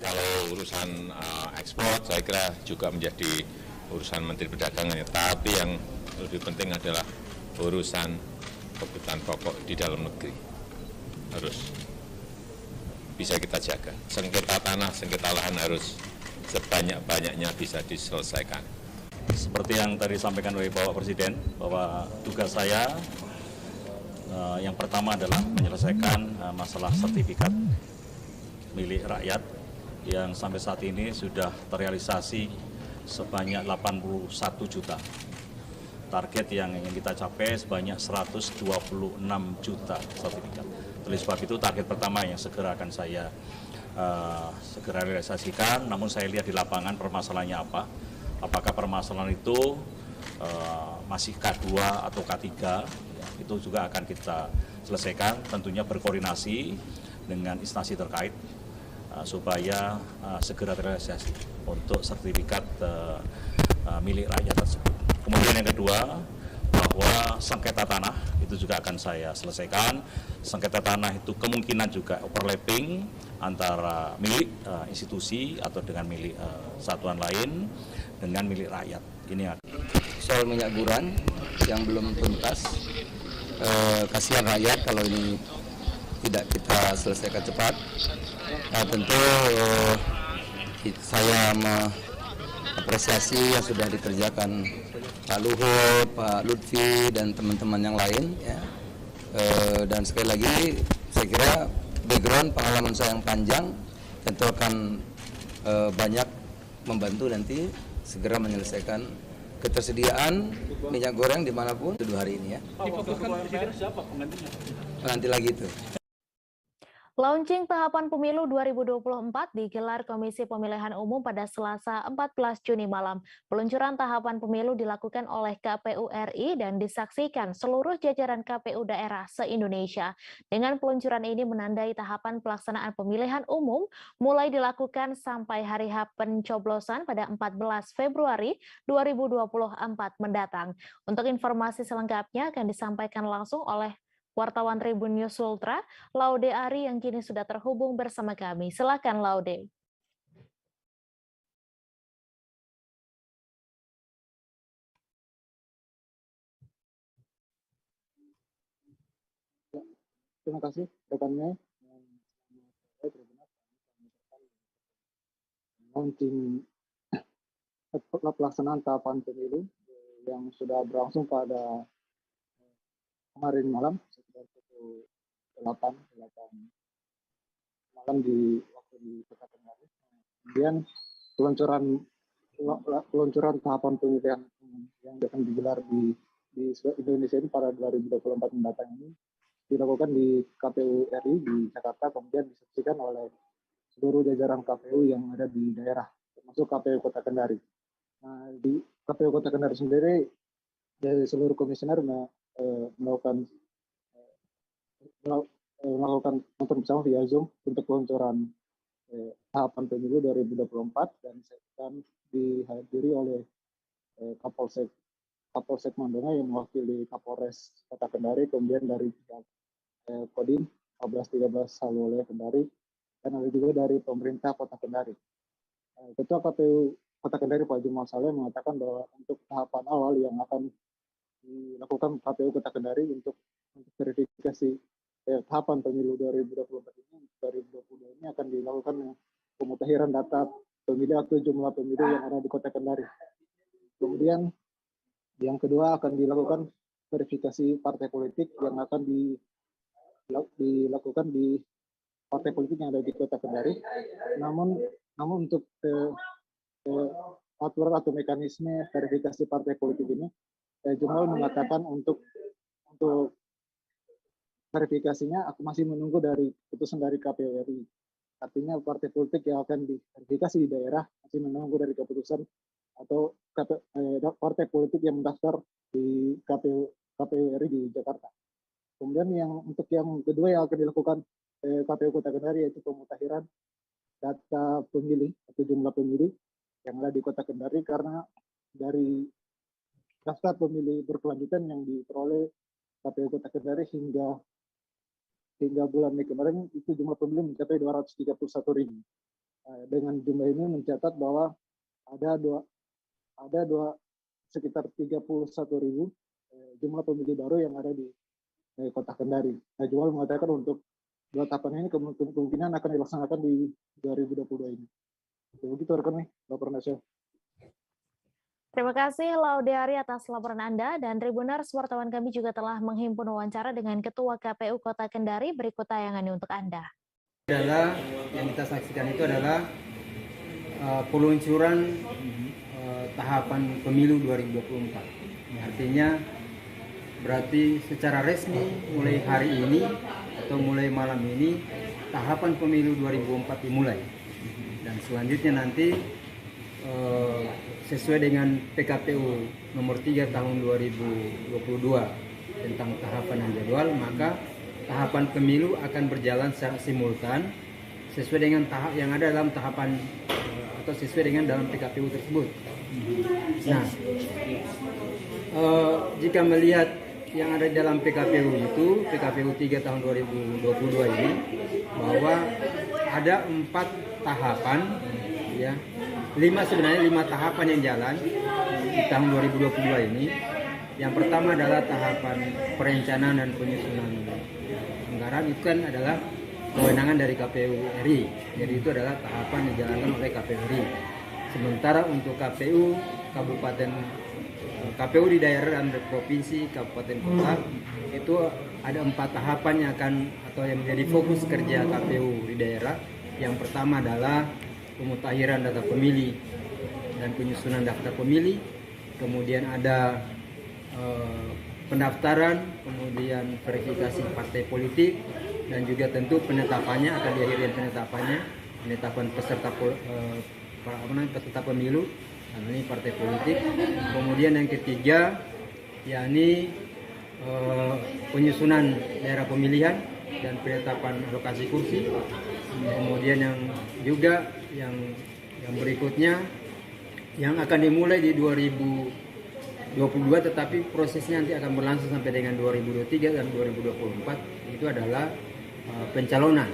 Kalau urusan ekspor, saya kira juga menjadi urusan Menteri Perdagangan, tapi yang lebih penting adalah urusan kebutuhan pokok di dalam negeri. Harus bisa kita jaga. Sengketa tanah, sengketa lahan harus sebanyak-banyaknya bisa diselesaikan. Seperti yang tadi disampaikan oleh Bapak Presiden, bahwa tugas saya yang pertama adalah menyelesaikan masalah sertifikat milik rakyat yang sampai saat ini sudah terrealisasi sebanyak 81 juta. Target yang ingin kita capai sebanyak 126 juta sertifikat. Oleh sebab itu target pertama yang segera akan saya segera realisasikan, namun saya lihat di lapangan permasalahannya apa. Apakah permasalahan itu masih K2 atau K3, itu juga akan kita selesaikan, tentunya berkoordinasi dengan instansi terkait supaya segera terrealisasi untuk sertifikat milik rakyat tersebut. Kemudian yang kedua, bahwa sengketa tanah itu juga akan saya selesaikan. Sengketa tanah itu kemungkinan juga overlapping antara milik institusi atau dengan milik satuan lain dengan milik rakyat. Ini soal minyak buran yang belum tuntas, kasihan rakyat kalau ini tidak kita selesaikan cepat. Nah, tentu saya mengapresiasi yang sudah dikerjakan Pak Luhut, Pak Lutfi, dan teman-teman yang lain. Ya. Dan sekali lagi Saya kira background pengalaman saya yang panjang tentu akan banyak membantu nanti segera menyelesaikan ketersediaan minyak goreng dimanapun 2 hari ini ya. Nanti lagi itu. Launching tahapan pemilu 2024 digelar Komisi Pemilihan Umum pada Selasa 14 Juni malam. Peluncuran tahapan pemilu dilakukan oleh KPU RI dan disaksikan seluruh jajaran KPU daerah se-Indonesia. Dengan peluncuran ini menandai tahapan pelaksanaan pemilihan umum mulai dilakukan sampai hari H pencoblosan pada 14 Februari 2024 mendatang. Untuk informasi selengkapnya akan disampaikan langsung oleh wartawan Tribun News Ultra, Laude Ari yang kini sudah terhubung bersama kami. Silakan Laude. Terima kasih rekannya. Launching pelaksanaan tahapan pemilu yang sudah berlangsung pada kemarin malam sekitar pukul 8 malam di waktu di Kota Kendari. Kemudian peluncuran tahapan pemilihan yang akan digelar di Indonesia ini pada 2024 mendatang ini dilakukan di KPU RI di Jakarta, kemudian disaksikan oleh seluruh jajaran KPU yang ada di daerah, termasuk KPU Kota Kendari. Nah, di KPU Kota Kendari sendiri dari seluruh komisioner melakukan nonton bersama via Zoom untuk peluncuran tahapan pemilu 2024 dan dihadiri oleh Kapolsek Mandonga yang mewakili Kapolres Kota Kendari, kemudian dari pihak Kodim 1413 Salwole Kendari, dan ada juga dari pemerintah Kota Kendari. Ketua KPU Kota Kendari Pak Jumal Saleh mengatakan bahwa untuk tahapan awal yang akan dilakukan KPU Kota Kendari untuk verifikasi tahapan pemilu 2024 ini, 2022 ini akan dilakukan pemutahiran data pemilih atau jumlah pemilih yang ada di Kota Kendari. Kemudian yang kedua akan dilakukan verifikasi partai politik yang akan dilakukan di partai politik yang ada di Kota Kendari. Namun untuk aturan atau mekanisme verifikasi partai politik ini, Jumal mengatakan untuk verifikasinya aku masih menunggu dari keputusan dari KPU RI. Artinya partai politik yang akan diverifikasi di daerah masih menunggu dari keputusan atau partai politik yang mendaftar di KPU RI di Jakarta. Kemudian untuk yang kedua yang akan dilakukan KPU Kota Kendari yaitu pemutahiran data pemilih atau jumlah pemilih yang ada di Kota Kendari, karena dari daftar pemilih berkelanjutan yang diperoleh KPU Kota Kendari hingga bulan Mei kemarin itu jumlah pemilih mencapai 231.000. Dengan jumlah ini mencatat bahwa ada sekitar 31.000 jumlah pemilih baru yang ada di Kota Kendari. Nah, Jumal mengatakan untuk dua tahapan ini kemungkinan akan dilaksanakan di 2022 ini. Begitu rekan nih, laporan nasional. Terima kasih Laude Ari atas laporan Anda, dan Tribuners, wartawan kami juga telah menghimpun wawancara dengan Ketua KPU Kota Kendari. Berikut tayangannya untuk Anda. Yang kita saksikan itu adalah peluncuran tahapan pemilu 2024. Artinya berarti secara resmi mulai hari ini atau mulai malam ini tahapan pemilu 2024 dimulai. Dan selanjutnya nanti sesuai dengan PKPU nomor 3 tahun 2022 tentang tahapan dan jadwal, maka tahapan pemilu akan berjalan secara simultan sesuai dengan tahap yang ada dalam tahapan atau sesuai dengan dalam PKPU tersebut. Nah, jika melihat yang ada di dalam PKPU itu, PKPU 3 tahun 2022 ini, bahwa ada 4 tahapan, ya, 5 tahapan yang jalan di tahun 2022 ini. Yang pertama adalah tahapan perencanaan dan penyusunan anggaran, itu kan adalah kewenangan dari KPU RI. Jadi itu adalah tahapan yang dijalankan oleh KPU RI. Sementara untuk KPU kabupaten, KPU di daerah dan provinsi, kabupaten kota itu ada 4 tahapan yang akan atau yang menjadi fokus kerja KPU di daerah. Yang pertama adalah pemutakhiran data pemilih dan penyusunan daftar pemilih, kemudian ada pendaftaran, kemudian verifikasi partai politik, dan juga tentu penetapannya akan diakhiri penetapan peserta peserta pemilu, dan ini partai politik. Kemudian yang ketiga yakni penyusunan daerah pemilihan dan penetapan lokasi kursi. Kemudian yang berikutnya yang akan dimulai di 2022, tetapi prosesnya nanti akan berlangsung sampai dengan 2023 dan 2024, itu adalah pencalonan.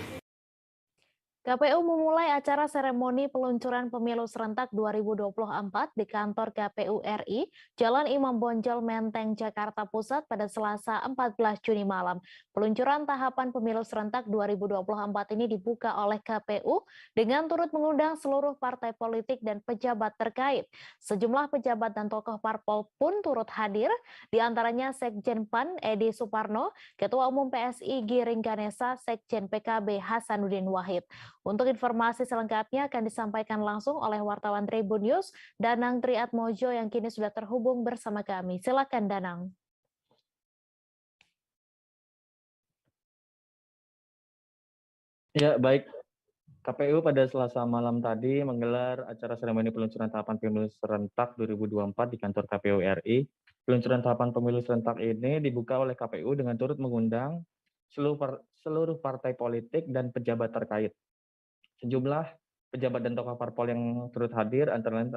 KPU memulai acara seremoni peluncuran pemilu serentak 2024 di kantor KPU RI, Jalan Imam Bonjol, Menteng, Jakarta Pusat pada Selasa 14 Juni malam. Peluncuran tahapan pemilu serentak 2024 ini dibuka oleh KPU dengan turut mengundang seluruh partai politik dan pejabat terkait. Sejumlah pejabat dan tokoh parpol pun turut hadir, diantaranya Sekjen PAN Edi Suparno, Ketua Umum PSI Giring Ganesa, Sekjen PKB Hasanuddin Wahid. Untuk informasi selengkapnya akan disampaikan langsung oleh wartawan Tribun News, Danang Triatmojo yang kini sudah terhubung bersama kami. Silakan Danang. Ya, baik. KPU pada Selasa malam tadi menggelar acara seremoni peluncuran tahapan pemilu serentak 2024 di kantor KPU RI. Peluncuran tahapan pemilu serentak ini dibuka oleh KPU dengan turut mengundang seluruh partai politik dan pejabat terkait. Sejumlah pejabat dan tokoh parpol yang turut hadir antara lain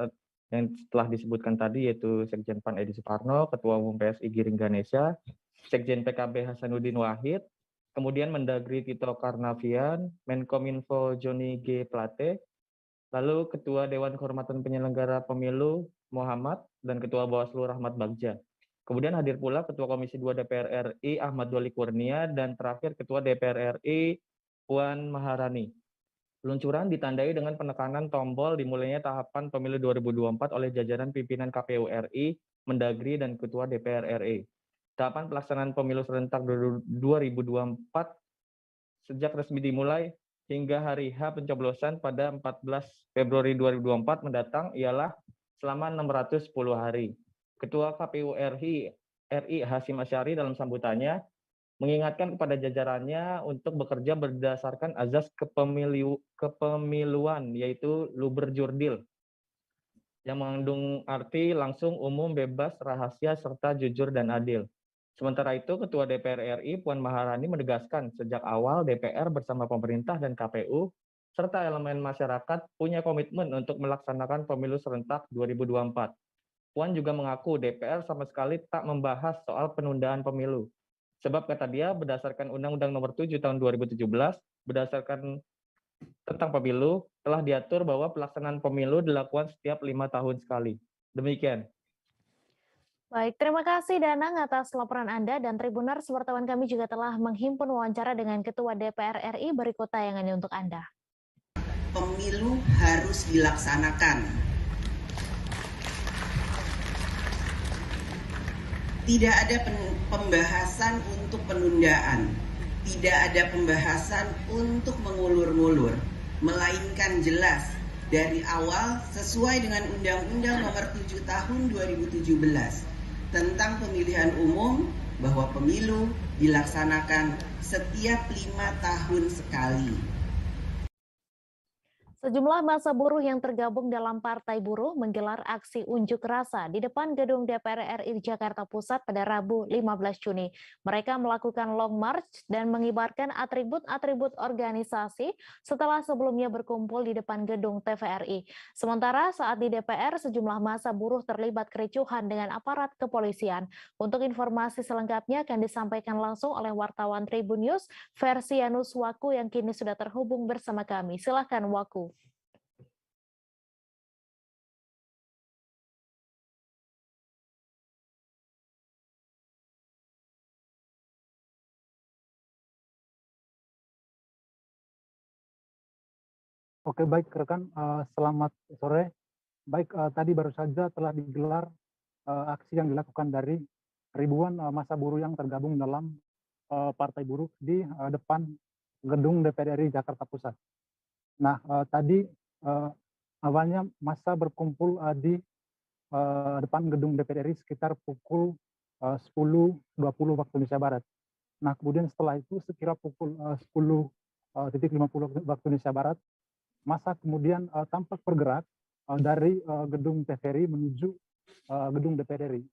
yang telah disebutkan tadi yaitu Sekjen PAN Edi Suparno, Ketua Umum PSI Giring Ganesa, Sekjen PKB Hasanuddin Wahid, kemudian Mendagri Tito Karnavian, Menkominfo Joni G. Plate, lalu Ketua Dewan Kehormatan Penyelenggara Pemilu Muhammad dan Ketua Bawaslu Rahmat Bagja. Kemudian hadir pula Ketua Komisi 2 DPR RI Ahmad Doli Kurnia dan terakhir Ketua DPR RI Puan Maharani. Peluncuran ditandai dengan penekanan tombol dimulainya tahapan pemilu 2024 oleh jajaran pimpinan KPU RI, Mendagri, dan Ketua DPR RI. Tahapan pelaksanaan pemilu serentak 2024 sejak resmi dimulai hingga hari H pencoblosan pada 14 Februari 2024 mendatang ialah selama 610 hari. Ketua KPU RI Hasyim Asyari dalam sambutannya mengingatkan kepada jajarannya untuk bekerja berdasarkan azas kepemiluan, yaitu luber jurdil, yang mengandung arti langsung, umum, bebas, rahasia, serta jujur dan adil. Sementara itu, Ketua DPR RI Puan Maharani menegaskan sejak awal DPR bersama pemerintah dan KPU serta elemen masyarakat punya komitmen untuk melaksanakan pemilu serentak 2024. Puan juga mengaku DPR sama sekali tak membahas soal penundaan pemilu. Sebab kata dia, berdasarkan Undang-Undang Nomor 7 Tahun 2017, berdasarkan tentang pemilu, telah diatur bahwa pelaksanaan pemilu dilakukan setiap 5 tahun sekali. Demikian. Baik, terima kasih Danang atas laporan Anda, dan Tribuners, wartawan kami juga telah menghimpun wawancara dengan Ketua DPR RI. Berikut tayangannya untuk Anda. Pemilu harus dilaksanakan. Tidak ada pembahasan untuk penundaan, tidak ada pembahasan untuk mengulur-ngulur, melainkan jelas dari awal sesuai dengan Undang-Undang Nomor 7 Tahun 2017 tentang pemilihan umum bahwa pemilu dilaksanakan setiap 5 tahun sekali. Sejumlah massa buruh yang tergabung dalam Partai Buruh menggelar aksi unjuk rasa di depan gedung DPR RI Jakarta Pusat pada Rabu 15 Juni. Mereka melakukan long march dan mengibarkan atribut-atribut organisasi setelah sebelumnya berkumpul di depan gedung TVRI. Sementara saat di DPR, sejumlah massa buruh terlibat kericuhan dengan aparat kepolisian. Untuk informasi selengkapnya akan disampaikan langsung oleh wartawan Tribun News, Versianus Waku yang kini sudah terhubung bersama kami. Silahkan Waku. Oke, baik rekan, selamat sore. Baik, tadi baru saja telah digelar aksi yang dilakukan dari ribuan massa buruh yang tergabung dalam Partai Buruh di depan gedung DPR RI Jakarta Pusat. Nah, tadi awalnya massa berkumpul di depan gedung DPR RI sekitar pukul 10.20 waktu Indonesia Barat. Nah, kemudian setelah itu sekira pukul 10.50 waktu Indonesia Barat, massa kemudian tampak bergerak dari gedung TVRI menuju gedung DPR RI.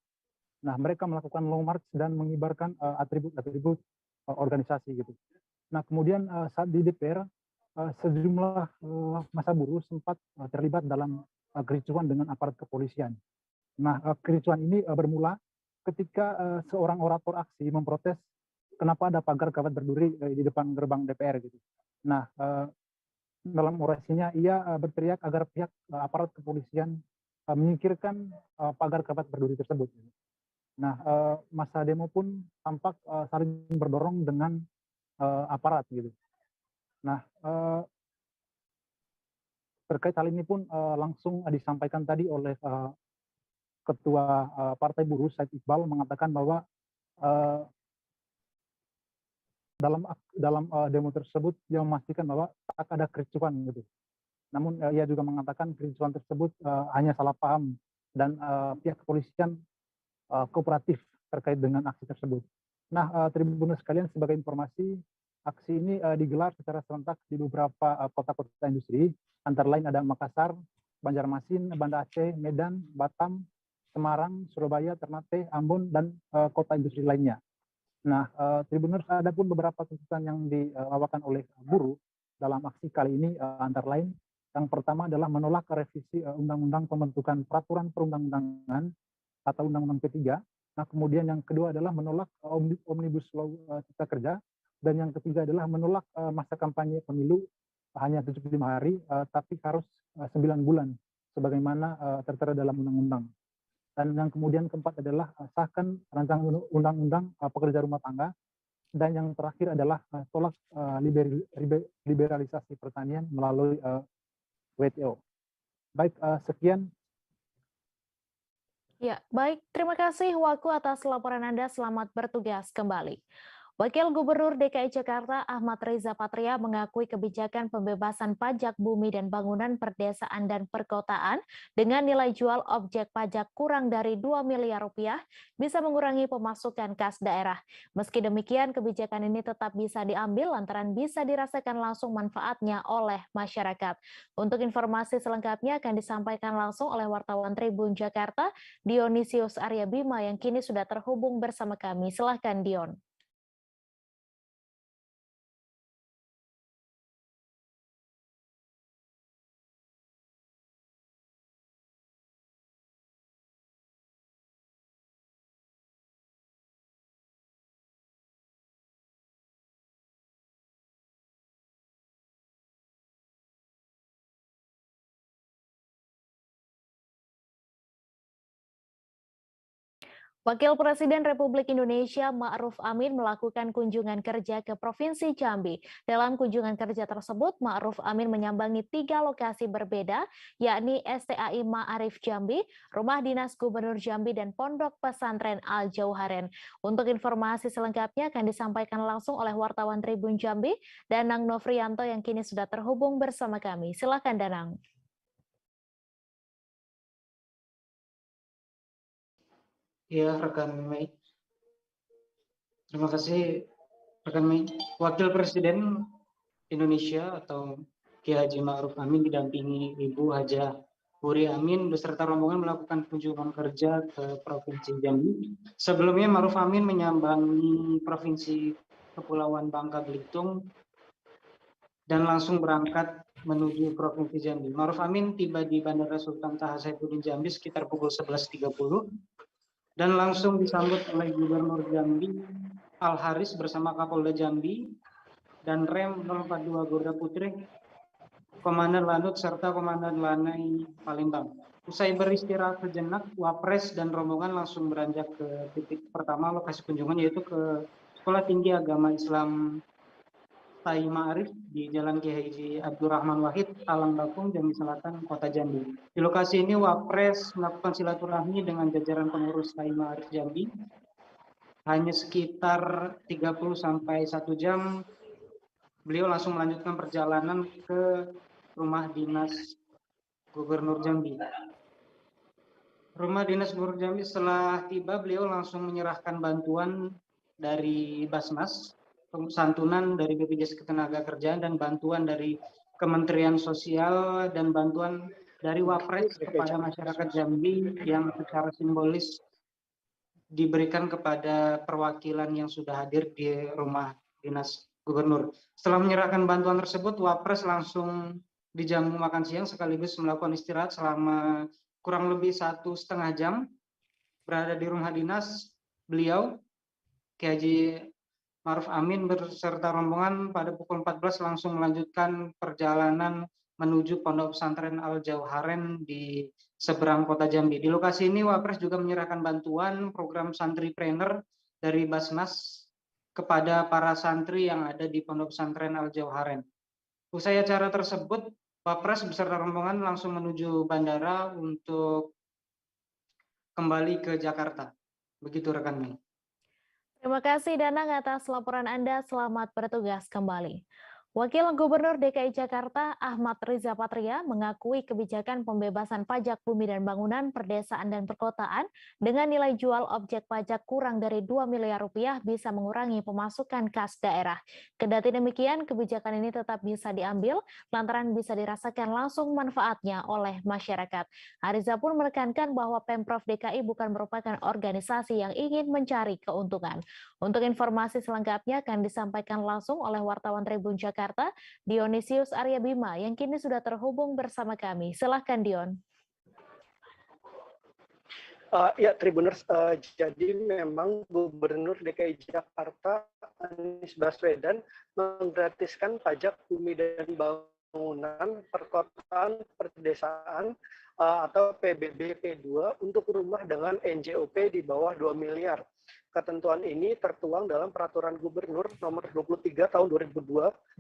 Nah, mereka melakukan long march dan mengibarkan atribut-atribut organisasi gitu. Nah, kemudian saat di DPR, sejumlah massa buruh sempat terlibat dalam kericuhan dengan aparat kepolisian. Nah, kericuhan ini bermula ketika seorang orator aksi memprotes kenapa ada pagar kawat berduri di depan gerbang DPR gitu. Nah, dalam orasinya ia berteriak agar pihak aparat kepolisian menyingkirkan pagar kawat berduri tersebut. Nah, massa demo pun tampak saling berdorong dengan aparat gitu. Nah, terkait hal ini pun langsung disampaikan tadi oleh Ketua Partai Buruh Said Iqbal mengatakan bahwa dalam demo tersebut dia memastikan bahwa tak ada kericuhan gitu. Namun ia juga mengatakan kericuhan tersebut hanya salah paham dan pihak kepolisian kooperatif terkait dengan aksi tersebut. Nah, Tribuners sekalian, sebagai informasi, aksi ini digelar secara serentak di beberapa kota-kota industri, antara lain ada Makassar, Banjarmasin, Banda Aceh, Medan, Batam, Semarang, Surabaya, Ternate, Ambon, dan kota industri lainnya. Nah, Tribuners, ada pun beberapa tuntutan yang dibawakan oleh buruh dalam aksi kali ini, antara lain yang pertama adalah menolak revisi Undang-Undang Pembentukan Peraturan Perundang-undangan atau Undang-Undang P3. Nah, kemudian yang kedua adalah menolak Omnibus Law Cipta Kerja, dan yang ketiga adalah menolak masa kampanye pemilu hanya 75 hari, tapi harus 9 bulan, sebagaimana tertera dalam undang-undang. Dan yang kemudian keempat adalah sahkan rancangan undang-undang pekerja rumah tangga, dan yang terakhir adalah tolak liberalisasi pertanian melalui WTO. Baik, sekian. Ya, baik. Terima kasih Waku atas laporan Anda. Selamat bertugas kembali. Wakil Gubernur DKI Jakarta Ahmad Riza Patria mengakui kebijakan pembebasan pajak bumi dan bangunan perdesaan dan perkotaan dengan nilai jual objek pajak kurang dari 2 miliar rupiah bisa mengurangi pemasukan kas daerah. Meski demikian, kebijakan ini tetap bisa diambil lantaran bisa dirasakan langsung manfaatnya oleh masyarakat. Untuk informasi selengkapnya akan disampaikan langsung oleh wartawan Tribun Jakarta, Dionisius Arya Bima, yang kini sudah terhubung bersama kami. Silahkan, Dion. Wakil Presiden Republik Indonesia Ma'ruf Amin melakukan kunjungan kerja ke Provinsi Jambi. Dalam kunjungan kerja tersebut, Ma'ruf Amin menyambangi 3 lokasi berbeda, yakni STAI Ma'arif Jambi, Rumah Dinas Gubernur Jambi, dan Pondok Pesantren Al-Jauharen. Untuk informasi selengkapnya akan disampaikan langsung oleh wartawan Tribun Jambi, Danang Novrianto, yang kini sudah terhubung bersama kami. Silakan, Danang. Ya, rekan Mei. Terima kasih, rekan Mei. Wakil Presiden Indonesia atau Kiai Haji Ma'ruf Amin didampingi Ibu Hajah Puri Amin beserta rombongan melakukan kunjungan kerja ke Provinsi Jambi. Sebelumnya Ma'ruf Amin menyambangi Provinsi Kepulauan Bangka Belitung dan langsung berangkat menuju Provinsi Jambi. Ma'ruf Amin tiba di Bandara Sultan Taha Saifuddin Jambi sekitar pukul 11.30 dan langsung disambut oleh Gubernur Jambi Al Haris bersama Kapolda Jambi dan Rem 042 Gorda Putri, Komandan Lanut serta Komandan Lanai Palembang. Usai beristirahat sejenak, Wapres dan rombongan langsung beranjak ke titik pertama lokasi kunjungan, yaitu ke Sekolah Tinggi Agama Islam Tai Ma'arif di Jalan Kiai Haji Abdurrahman Wahid, Talang Bakung, Jambi Selatan, Kota Jambi. Di lokasi ini Wapres melakukan silaturahmi dengan jajaran pengurus Tai Ma'arif Jambi hanya sekitar 30 sampai 1 jam beliau langsung melanjutkan perjalanan ke rumah dinas Gubernur Jambi. Rumah dinas Gubernur Jambi setelah tiba beliau langsung menyerahkan bantuan dari Basnas, santunan dari BPJS Ketenagakerjaan dan bantuan dari Kementerian Sosial dan bantuan dari Wapres kepada masyarakat Jambi yang secara simbolis diberikan kepada perwakilan yang sudah hadir di rumah dinas Gubernur. Setelah menyerahkan bantuan tersebut, Wapres langsung dijamu makan siang sekaligus melakukan istirahat selama kurang lebih 1,5 jam berada di rumah dinas beliau. Kiai Haji Ma'ruf Amin beserta rombongan pada pukul 14 langsung melanjutkan perjalanan menuju Pondok Pesantren Al Jauharen di seberang kota Jambi. Di lokasi ini Wapres juga menyerahkan bantuan program Santripreneur dari Basnas kepada para santri yang ada di Pondok Pesantren Al Jauharen. Usai acara tersebut, Wapres beserta rombongan langsung menuju bandara untuk kembali ke Jakarta. Begitu rekan Mei. Terima kasih Danang atas laporan Anda. Selamat bertugas kembali. Wakil Gubernur DKI Jakarta Ahmad Riza Patria mengakui kebijakan pembebasan pajak bumi dan bangunan, perdesaan dan perkotaan dengan nilai jual objek pajak kurang dari 2 miliar rupiah bisa mengurangi pemasukan kas daerah. Kendati demikian, kebijakan ini tetap bisa diambil lantaran bisa dirasakan langsung manfaatnya oleh masyarakat. Ariza pun menekankan bahwa Pemprov DKI bukan merupakan organisasi yang ingin mencari keuntungan. Untuk informasi selengkapnya akan disampaikan langsung oleh wartawan Tribun Jakarta, Dionisius Arya Bima yang kini sudah terhubung bersama kami. Silahkan Dion. Ya Tribuners, jadi memang Gubernur DKI Jakarta Anies Baswedan menggratiskan pajak bumi dan bangunan, perkotaan, perdesaan atau PBB P2 untuk rumah dengan NJOP di bawah 2 miliar. Ketentuan ini tertuang dalam Peraturan Gubernur Nomor 23 Tahun 2022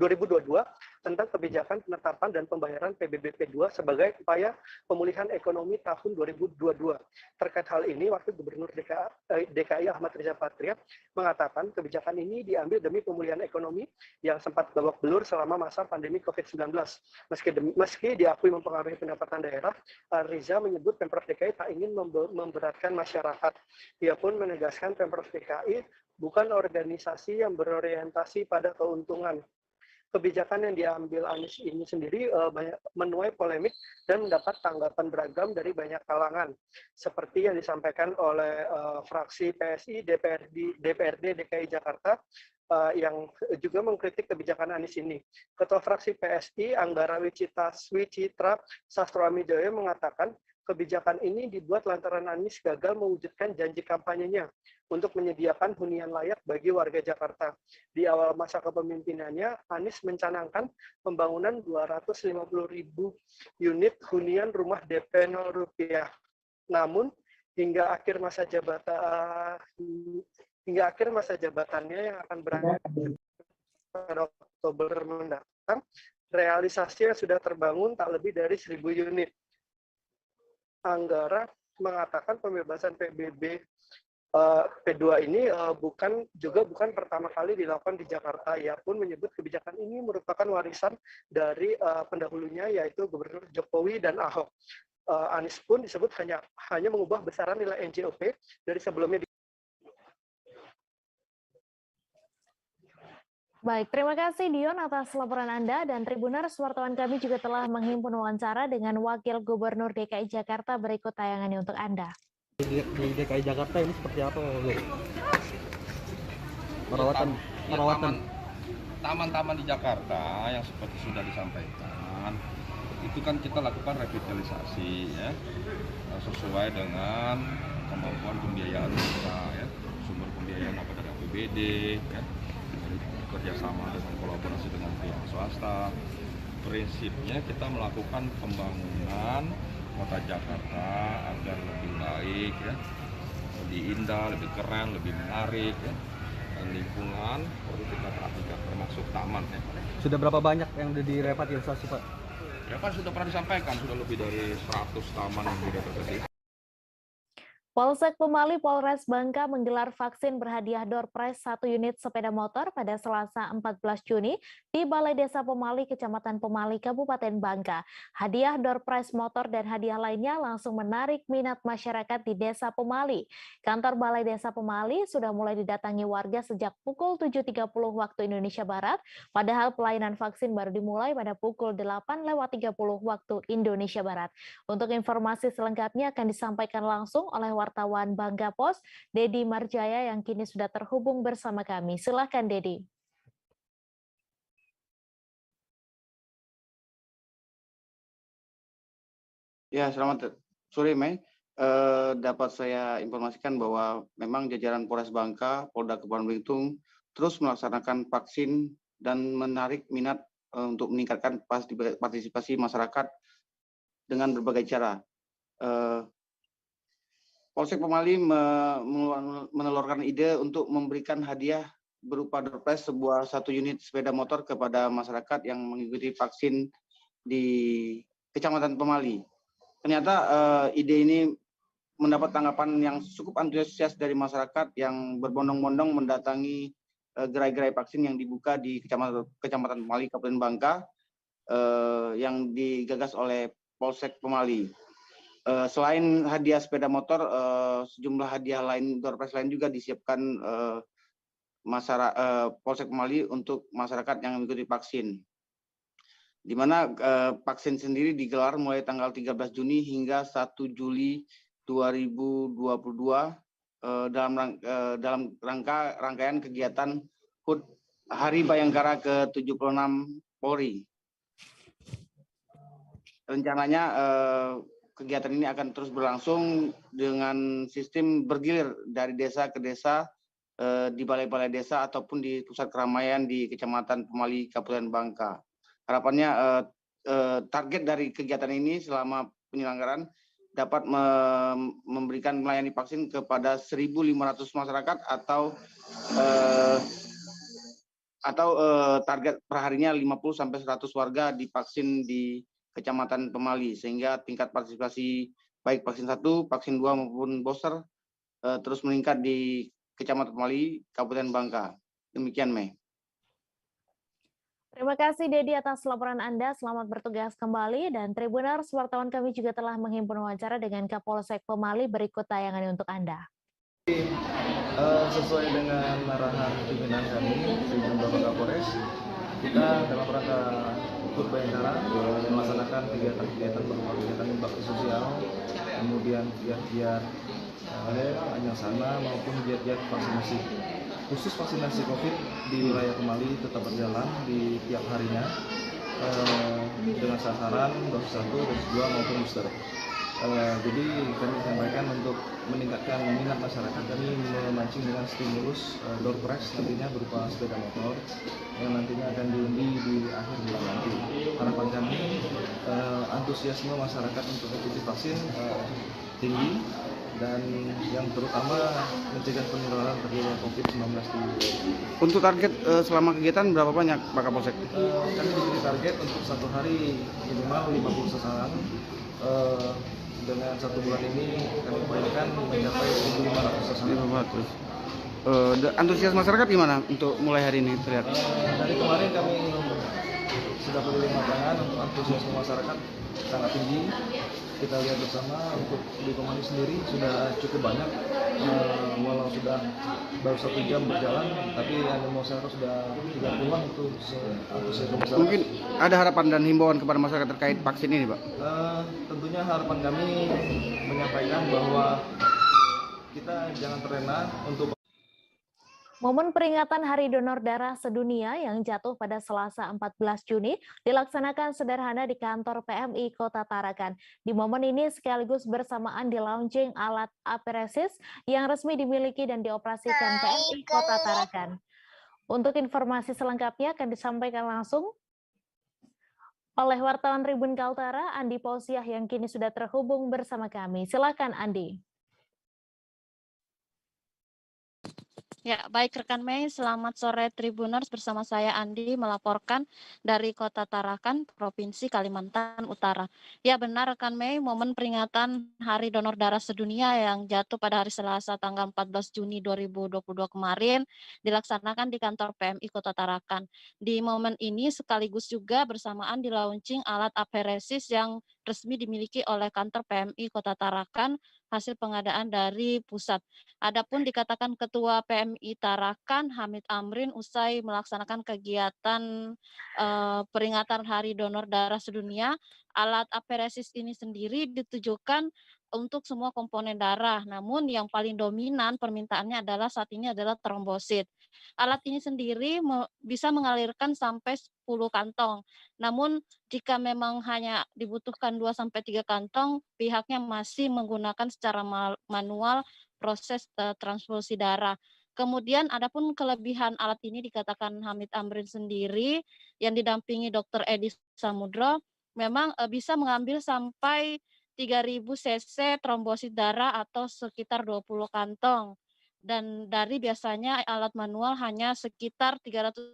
tentang kebijakan penetapan dan pembayaran PBB P2 sebagai upaya pemulihan ekonomi tahun 2022. Terkait hal ini, Wakil Gubernur DKI Ahmad Riza Patria mengatakan kebijakan ini diambil demi pemulihan ekonomi yang sempat babak belur selama masa pandemi COVID-19. Meski diakui mempengaruhi pendapatan daerah, Riza menyebut Pemprov DKI tak ingin memberatkan masyarakat. Ia pun menegaskan Pemprov DKI bukan organisasi yang berorientasi pada keuntungan. Kebijakan yang diambil Anies ini sendiri banyak menuai polemik dan mendapat tanggapan beragam dari banyak kalangan. Seperti yang disampaikan oleh fraksi PSI DPRD DKI Jakarta yang juga mengkritik kebijakan Anies ini. Ketua fraksi PSI Anggara Wicitra Sastroamidjoyo mengatakan kebijakan ini dibuat lantaran Anies gagal mewujudkan janji kampanyenya untuk menyediakan hunian layak bagi warga Jakarta. Di awal masa kepemimpinannya, Anies mencanangkan pembangunan 250.000 unit hunian rumah DP 0 rupiah. Namun, hingga akhir masa jabatannya yang akan berakhir pada Oktober mendatang, realisasi yang sudah terbangun tak lebih dari 1.000 unit. Anggara mengatakan pembebasan PBB P2 ini bukan pertama kali dilakukan di Jakarta. Ia pun menyebut kebijakan ini merupakan warisan dari pendahulunya yaitu Gubernur Jokowi dan Ahok. Anies pun disebut hanya mengubah besaran nilai NJOP dari sebelumnya. Baik, terima kasih Dion atas laporan Anda dan Tribuners, wartawan kami juga telah menghimpun wawancara dengan Wakil Gubernur DKI Jakarta, berikut tayangannya untuk Anda. Di DKI Jakarta ini seperti apa, Bu? Taman-taman di Jakarta yang seperti sudah disampaikan, itu kan kita lakukan revitalisasi ya, sesuai dengan kemampuan pembiayaan kita ya, sumber pembiayaan apa dari APBD ya, kerjasama dengan kolaborasi dengan pihak swasta. Prinsipnya kita melakukan pembangunan kota Jakarta agar lebih baik ya, lebih indah, lebih keren, lebih menarik ya, dan lingkungan perlu kita perhatikan termasuk taman ya. Sudah berapa banyak yang sudah direvitalisasi, Pak? Ya kan sudah pernah disampaikan, sudah lebih dari 100 taman yang direvitalisasi. Polsek Pemali Polres Bangka menggelar vaksin berhadiah door prize 1 unit sepeda motor pada Selasa 14 Juni di Balai Desa Pemali, Kecamatan Pemali, Kabupaten Bangka. Hadiah door prize motor dan hadiah lainnya langsung menarik minat masyarakat di Desa Pemali. Kantor Balai Desa Pemali sudah mulai didatangi warga sejak pukul 7.30 waktu Indonesia Barat, padahal pelayanan vaksin baru dimulai pada pukul 8.30 waktu Indonesia Barat. Untuk informasi selengkapnya akan disampaikan langsung oleh wartawan Bangka Pos, Dedi Marjaya yang kini sudah terhubung bersama kami. Silakan Dedi. Ya, selamat sore, Mei. Dapat saya informasikan bahwa memang jajaran Polres Bangka, Polda Kepulauan Belitung terus melaksanakan vaksin dan menarik minat untuk meningkatkan partisipasi masyarakat dengan berbagai cara. Polsek Pemali menelurkan ide untuk memberikan hadiah berupa door prize sebuah 1 unit sepeda motor kepada masyarakat yang mengikuti vaksin di Kecamatan Pemali. Ternyata ide ini mendapat tanggapan yang cukup antusias dari masyarakat yang berbondong-bondong mendatangi gerai-gerai vaksin yang dibuka di Kecamatan Pemali, Kabupaten Bangka, yang digagas oleh Polsek Pemali. Selain hadiah sepeda motor, sejumlah hadiah lain, door prize lain juga disiapkan Polsek Pemali untuk masyarakat yang mengikuti vaksin. Di mana vaksin sendiri digelar mulai tanggal 13 Juni hingga 1 Juli 2022 dalam rangkaian kegiatan HUT Hari Bayangkara ke-76 Polri. Rencananya kegiatan ini akan terus berlangsung dengan sistem bergilir dari desa ke desa, di balai-balai desa ataupun di pusat keramaian di Kecamatan Pemali, Kabupaten Bangka. Harapannya target dari kegiatan ini selama penyelenggaraan dapat memberikan melayani vaksin kepada 1.500 masyarakat atau target perharinya 50 sampai 100 warga divaksin di Kecamatan Pemali, sehingga tingkat partisipasi baik vaksin 1, vaksin 2 maupun booster terus meningkat di Kecamatan Pemali, Kabupaten Bangka. Demikian, Mei. Terima kasih Dedi atas laporan Anda. Selamat bertugas kembali. Dan Tribuners, wartawan kami juga telah menghimpun wawancara dengan Kapolsek Pemali. Berikut tayangannya untuk Anda. Sesuai dengan arahan pimpinan kami, pimpinan Bapak Kapolres, kita dalam rangka HUT Bayangkara melaksanakan kegiatan berupa kegiatan bakti sosial, kemudian giat-giat anyasana maupun giat-giat vaksinasi. Khusus vaksinasi COVID di wilayah Pemali tetap berjalan di tiap harinya dengan sasaran dosis 1, dosis 2 maupun booster. Jadi kami sampaikan untuk meningkatkan minat masyarakat, kami memancing dengan stimulus door prize nantinya berupa sepeda motor yang nantinya akan diundi di akhir bulan nanti. Harapan kami antusiasme masyarakat untuk mengikuti vaksin tinggi dan yang terutama mencegah penularan tertular COVID-19 di. Untuk target selama kegiatan berapa banyak Pak Kapolsek? Kami diberi target untuk 1 hari minimal 50 sasaran. Dengan 1 bulan ini kami upayakan mencapai 1.500 sasaran. Antusias masyarakat gimana untuk mulai hari ini terlihat? Dari kemarin kami sudah berlima tangan untuk antusiasme masyarakat sangat tinggi. Kita lihat bersama untuk di Pemali sendiri sudah cukup banyak, walau sudah baru 1 jam berjalan, tapi animo masyarakat sudah 30-an itu antusiasme masyarakat. Mungkin ada harapan dan himbauan kepada masyarakat terkait vaksin ini, Pak? Tentunya harapan kami menyampaikan bahwa kita jangan terlena untuk. Momen peringatan Hari Donor Darah Sedunia yang jatuh pada Selasa 14 Juni dilaksanakan sederhana di kantor PMI Kota Tarakan. Di momen ini sekaligus bersamaan di launching alat apresis yang resmi dimiliki dan dioperasikan PMI Kota Tarakan. Untuk informasi selengkapnya akan disampaikan langsung oleh wartawan Tribun Kaltara, Andi Pausiah yang kini sudah terhubung bersama kami. Silakan Andi. Ya, baik rekan Mei, selamat sore Tribuners, bersama saya Andi melaporkan dari Kota Tarakan, Provinsi Kalimantan Utara. Ya benar rekan Mei, momen peringatan Hari Donor Darah Sedunia yang jatuh pada hari Selasa tanggal 14 Juni 2022 kemarin dilaksanakan di kantor PMI Kota Tarakan. Di momen ini sekaligus juga bersamaan di launching alat aferesis yang resmi dimiliki oleh kantor PMI Kota Tarakan hasil pengadaan dari pusat. Adapun dikatakan Ketua PMI Tarakan Hamid Amrin usai melaksanakan kegiatan peringatan Hari Donor Darah Sedunia, alat aferesis ini sendiri ditujukan untuk semua komponen darah. Namun yang paling dominan permintaannya adalah saat ini adalah trombosit. Alat ini sendiri bisa mengalirkan sampai 10 kantong. Namun jika memang hanya dibutuhkan 2-3 kantong, pihaknya masih menggunakan secara manual proses transfusi darah. Kemudian adapun kelebihan alat ini dikatakan Hamid Amrin sendiri yang didampingi Dr. Edi Samudro memang bisa mengambil sampai 3.000 cc trombosit darah atau sekitar 20 kantong. Dan dari biasanya alat manual hanya sekitar 350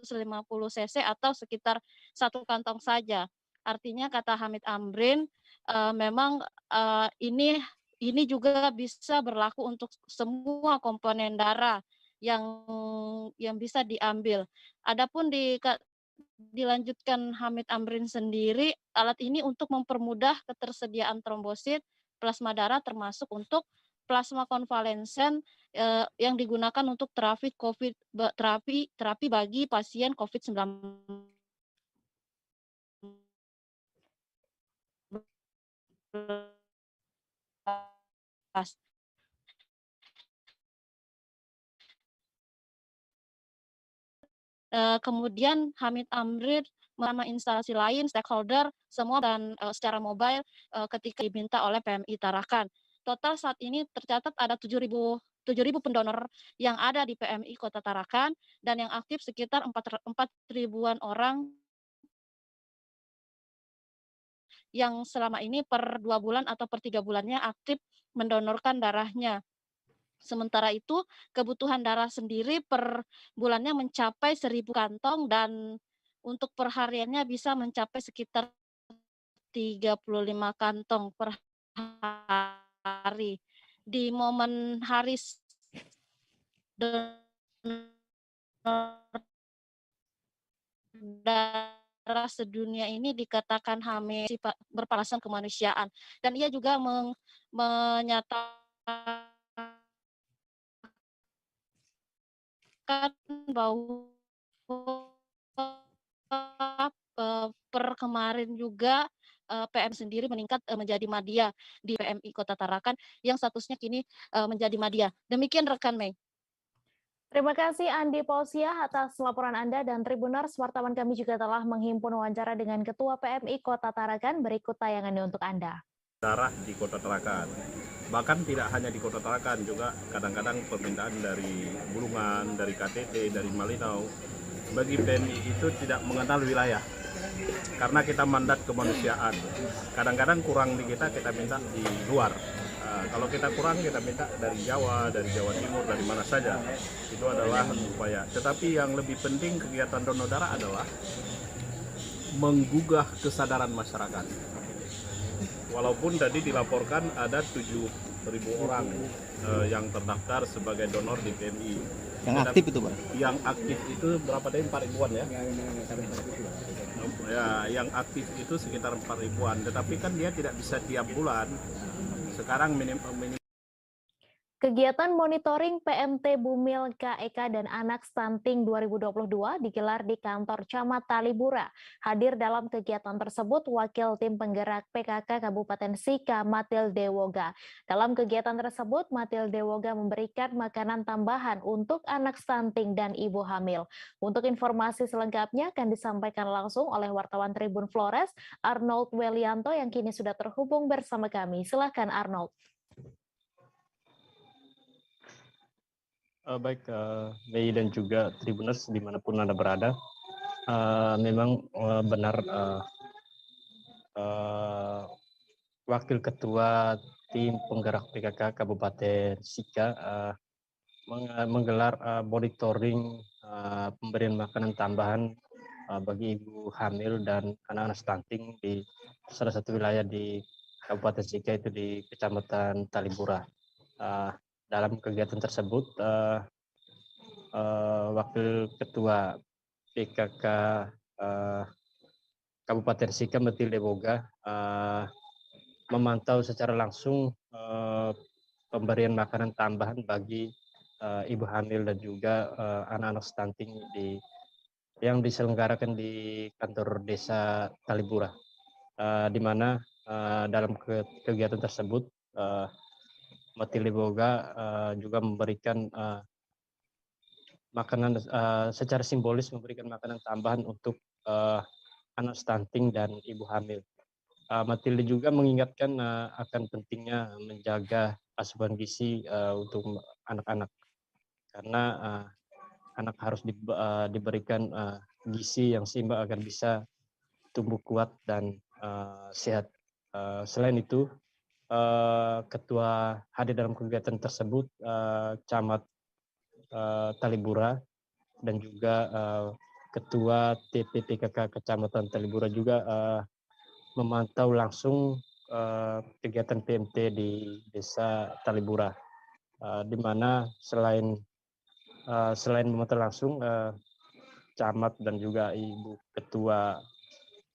cc atau sekitar 1 kantong saja. Artinya kata Hamid Amrin memang ini juga bisa berlaku untuk semua komponen darah yang bisa diambil. Adapun dilanjutkan Hamid Amrin sendiri, alat ini untuk mempermudah ketersediaan trombosit plasma darah termasuk untuk plasma konvalensen yang digunakan untuk terapi bagi pasien COVID-19. Kemudian Hamid Amrin bersama instalasi lain, stakeholder, semua dan secara mobile ketika diminta oleh PMI Tarakan. Total saat ini tercatat ada 7.000 pendonor yang ada di PMI Kota Tarakan dan yang aktif sekitar 4.000-an orang yang selama ini per 2 bulan atau per 3 bulannya aktif mendonorkan darahnya. Sementara itu, kebutuhan darah sendiri per bulannya mencapai 1.000 kantong dan untuk perhariannya bisa mencapai sekitar 35 kantong per hari. Di momen Hari Darah Sedunia ini dikatakan Hamid beralasan kemanusiaan dan ia juga menyatakan bahwa per kemarin juga PM sendiri meningkat menjadi madya di PMI Kota Tarakan yang statusnya kini menjadi madya. Demikian rekan Mei. Terima kasih Andi Pausia atas laporan Anda dan Tribuners. Wartawan kami juga telah menghimpun wawancara dengan Ketua PMI Kota Tarakan. Berikut tayangannya untuk Anda. Darah di Kota Tarakan. Bahkan tidak hanya di Kota Tarakan, juga kadang-kadang permintaan dari Bulungan, dari KTT, dari Malinau. Bagi PMI itu tidak mengenal wilayah. Karena kita mandat kemanusiaan. Kadang-kadang kurang di kita minta di luar. Kalau kita kurang, kita minta dari Jawa Timur, dari mana saja. Itu adalah upaya. Tetapi yang lebih penting kegiatan donor darah adalah menggugah kesadaran masyarakat. Walaupun tadi dilaporkan ada 7.000 orang yang terdaftar sebagai donor di PMI. Yang aktif itu Pak? Yang aktif itu berapa tadi? 4.000-an ya? Ya, yang aktif itu sekitar 4.000-an. Tetapi kan dia tidak bisa tiap bulan. Sekarang Kegiatan monitoring PMT Bumil KEK dan Anak Stunting 2022 digelar di kantor Camat Talibura. Hadir dalam kegiatan tersebut Wakil Tim Penggerak PKK Kabupaten Sika Matil Dewoga. Dalam kegiatan tersebut Matil Dewoga memberikan makanan tambahan untuk anak stunting dan ibu hamil. Untuk informasi selengkapnya akan disampaikan langsung oleh wartawan Tribun Flores Arnold Welianto yang kini sudah terhubung bersama kami. Silakan Arnold. Baik, Mei dan juga Tribuners dimanapun Anda berada, memang benar Wakil Ketua Tim Penggerak PKK Kabupaten Sika menggelar monitoring pemberian makanan tambahan bagi ibu hamil dan anak-anak stunting di salah satu wilayah di Kabupaten Sika, itu di Kecamatan Talibura. Dalam kegiatan tersebut, Wakil Ketua PKK Kabupaten Sika, Matilde Boga, memantau secara langsung pemberian makanan tambahan bagi ibu hamil dan juga anak-anak stunting yang diselenggarakan di kantor desa Talibura, di mana dalam kegiatan tersebut Matilde Boga juga memberikan makanan secara simbolis, memberikan makanan tambahan untuk anak stunting dan ibu hamil. Matilde juga mengingatkan akan pentingnya menjaga asupan gizi untuk anak-anak, karena anak harus diberikan gizi yang seimbang agar bisa tumbuh kuat dan sehat. Selain itu, Ketua hadir dalam kegiatan tersebut, Camat Talibura dan juga Ketua TPPKK Kecamatan Talibura juga memantau langsung kegiatan PMT di Desa Talibura, di mana selain memantau langsung, Camat dan juga Ibu Ketua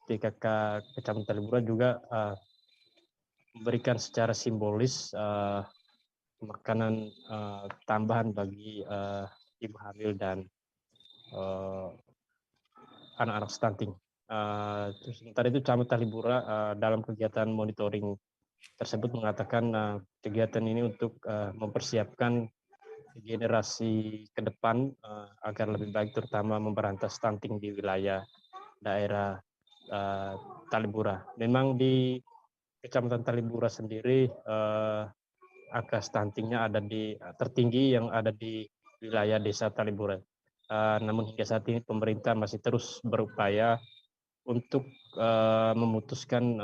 PKK Kecamatan Talibura juga memberikan secara simbolis makanan tambahan bagi ibu hamil dan anak-anak stunting. Sementara itu Camat Talibura dalam kegiatan monitoring tersebut mengatakan kegiatan ini untuk mempersiapkan generasi ke depan agar lebih baik, terutama memberantas stunting di wilayah daerah Talibura. Memang di Kecamatan Talibura sendiri angka stuntingnya tertinggi yang ada di wilayah Desa Talibura. Namun hingga saat ini pemerintah masih terus berupaya untuk memutuskan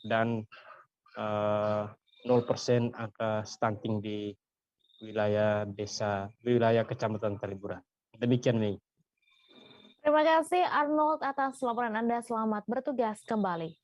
dan 0% angka stunting di wilayah Kecamatan Talibura. Demikian, Mei. Terima kasih Arnold atas laporan Anda. Selamat bertugas kembali.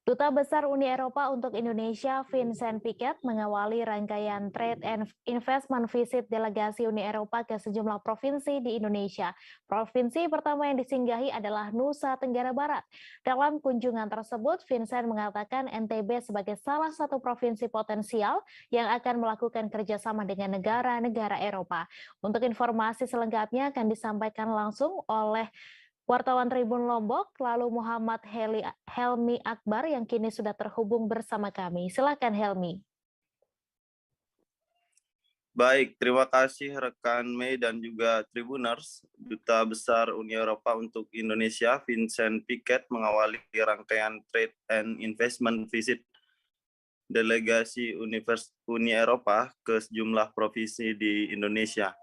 Duta Besar Uni Eropa untuk Indonesia, Vincent Piquet, mengawali rangkaian Trade and Investment Visit delegasi Uni Eropa ke sejumlah provinsi di Indonesia. Provinsi pertama yang disinggahi adalah Nusa Tenggara Barat. Dalam kunjungan tersebut, Vincent mengatakan NTB sebagai salah satu provinsi potensial yang akan melakukan kerjasama dengan negara-negara Eropa. Untuk informasi selengkapnya akan disampaikan langsung oleh wartawan Tribun Lombok, lalu Muhammad Helmi Akbar yang kini sudah terhubung bersama kami. Silakan Helmi. Baik, terima kasih rekan Mei dan juga Tribuners. Duta Besar Uni Eropa untuk Indonesia, Vincent Piquet, mengawali rangkaian Trade and Investment Visit delegasi Uni Eropa ke sejumlah provinsi di Indonesia.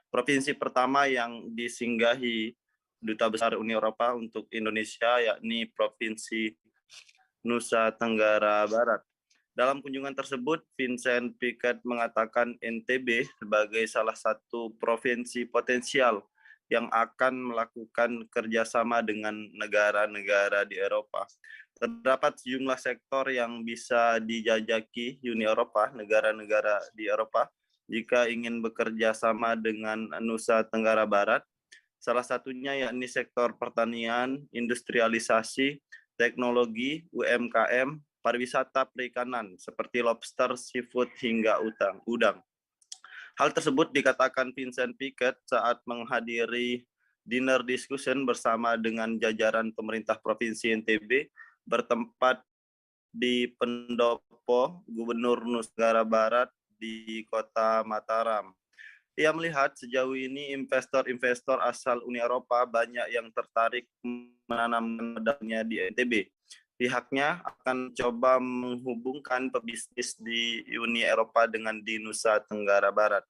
Provinsi pertama yang disinggahi Duta Besar Uni Eropa untuk Indonesia yakni Provinsi Nusa Tenggara Barat. Dalam kunjungan tersebut, Vincent Piquet mengatakan NTB sebagai salah satu provinsi potensial yang akan melakukan kerjasama dengan negara-negara di Eropa. Terdapat sejumlah sektor yang bisa dijajaki Uni Eropa, negara-negara di Eropa, jika ingin bekerja sama dengan Nusa Tenggara Barat. Salah satunya yakni sektor pertanian, industrialisasi, teknologi, UMKM, pariwisata perikanan seperti lobster, seafood, hingga udang. Hal tersebut dikatakan Vincent Piquet saat menghadiri dinner discussion bersama dengan jajaran pemerintah Provinsi NTB bertempat di Pendopo, Gubernur Nusa Tenggara Barat di Kota Mataram. Ia melihat sejauh ini investor-investor asal Uni Eropa banyak yang tertarik menanam modalnya di NTB. Pihaknya akan coba menghubungkan pebisnis di Uni Eropa dengan di Nusa Tenggara Barat.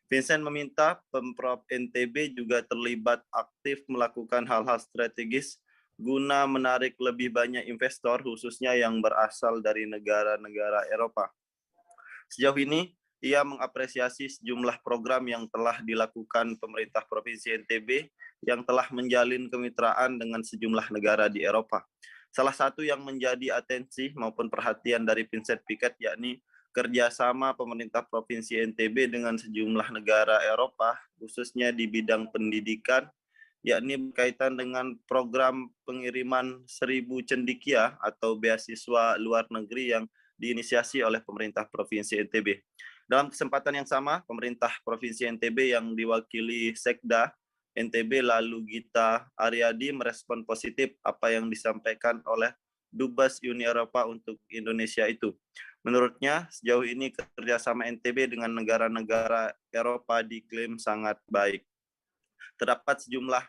Vincent meminta Pemprov NTB juga terlibat aktif melakukan hal-hal strategis guna menarik lebih banyak investor, khususnya yang berasal dari negara-negara Eropa. Sejauh ini, ia mengapresiasi sejumlah program yang telah dilakukan pemerintah Provinsi NTB yang telah menjalin kemitraan dengan sejumlah negara di Eropa. Salah satu yang menjadi atensi maupun perhatian dari Vincent Piquet yakni kerjasama pemerintah Provinsi NTB dengan sejumlah negara Eropa, khususnya di bidang pendidikan, yakni berkaitan dengan program pengiriman 1000 cendekia atau beasiswa luar negeri yang diinisiasi oleh pemerintah Provinsi NTB. Dalam kesempatan yang sama, pemerintah Provinsi NTB yang diwakili Sekda NTB lalu Gita Aryadi merespon positif apa yang disampaikan oleh Dubes Uni Eropa untuk Indonesia itu. Menurutnya, sejauh ini kerjasama NTB dengan negara-negara Eropa diklaim sangat baik. Terdapat sejumlah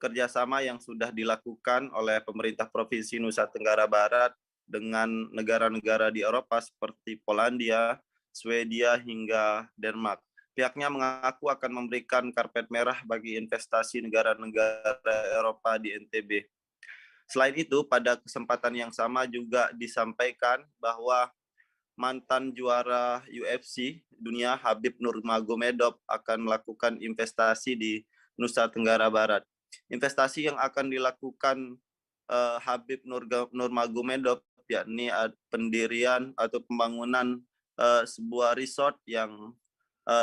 kerjasama yang sudah dilakukan oleh pemerintah Provinsi Nusa Tenggara Barat dengan negara-negara di Eropa seperti Polandia, Swedia, hingga Denmark. Pihaknya mengaku akan memberikan karpet merah bagi investasi negara-negara Eropa di NTB. Selain itu, pada kesempatan yang sama juga disampaikan bahwa mantan juara UFC dunia Habib Nurmagomedov akan melakukan investasi di Nusa Tenggara Barat. Investasi yang akan dilakukan Habib Nurmagomedov yakni pendirian atau pembangunan sebuah resort yang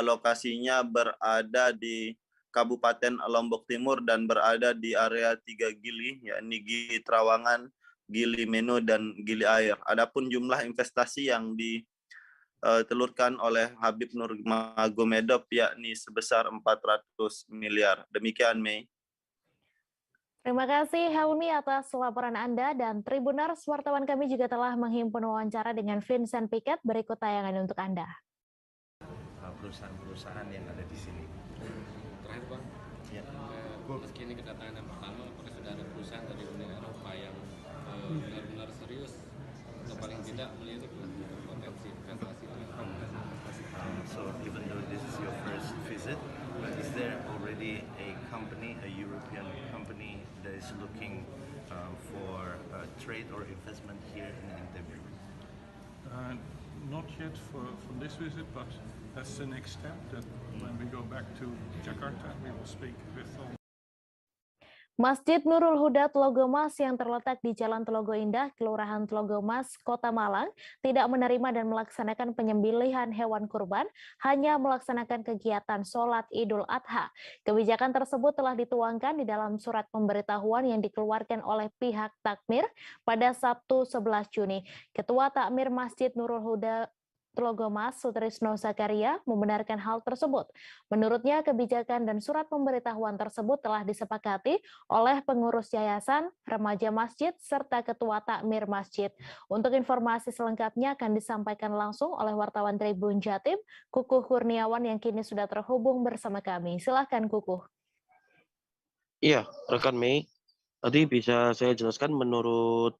lokasinya berada di Kabupaten Lombok Timur dan berada di area 3 Gili, yakni Gili Trawangan, Gili Meno, dan Gili Air. Adapun jumlah investasi yang ditelurkan oleh Habib Nurmagomedov yakni sebesar 400 miliar. Demikian, Mei. Terima kasih Helmi atas laporan Anda, dan Tribuners, wartawan kami juga telah menghimpun wawancara dengan Vincent Piquet. Berikut tayangan untuk Anda. Perusahaan-perusahaan yang ada di sini. Terakhir Bang, ya. Meski ini kedatangan yang pertama, apakah sudah ada perusahaan dari Uni Eropa yang benar-benar serius atau paling tidak melirik potensi investasi ini? So even though this is your first visit, is there already a company, a European company that is looking for trade or investment here in NTB? Not yet for this visit, but that's the next step, that when we go back to Jakarta, we will speak with all. Masjid Nurul Huda Telogomas yang terletak di Jalan Telogo Indah, Kelurahan Telogomas, Kota Malang, tidak menerima dan melaksanakan penyembelihan hewan kurban, hanya melaksanakan kegiatan sholat Idul Adha. Kebijakan tersebut telah dituangkan di dalam surat pemberitahuan yang dikeluarkan oleh pihak Takmir pada Sabtu 11 Juni. Ketua Takmir Masjid Nurul Huda Telogomas, Sutrisno Zakaria, membenarkan hal tersebut. Menurutnya, kebijakan dan surat pemberitahuan tersebut telah disepakati oleh pengurus yayasan, remaja masjid, serta ketua takmir masjid. Untuk informasi selengkapnya akan disampaikan langsung oleh wartawan Tribun Jatim, Kukuh Kurniawan yang kini sudah terhubung bersama kami. Silahkan Kukuh. Iya, rekan Mei. Tadi bisa saya jelaskan menurut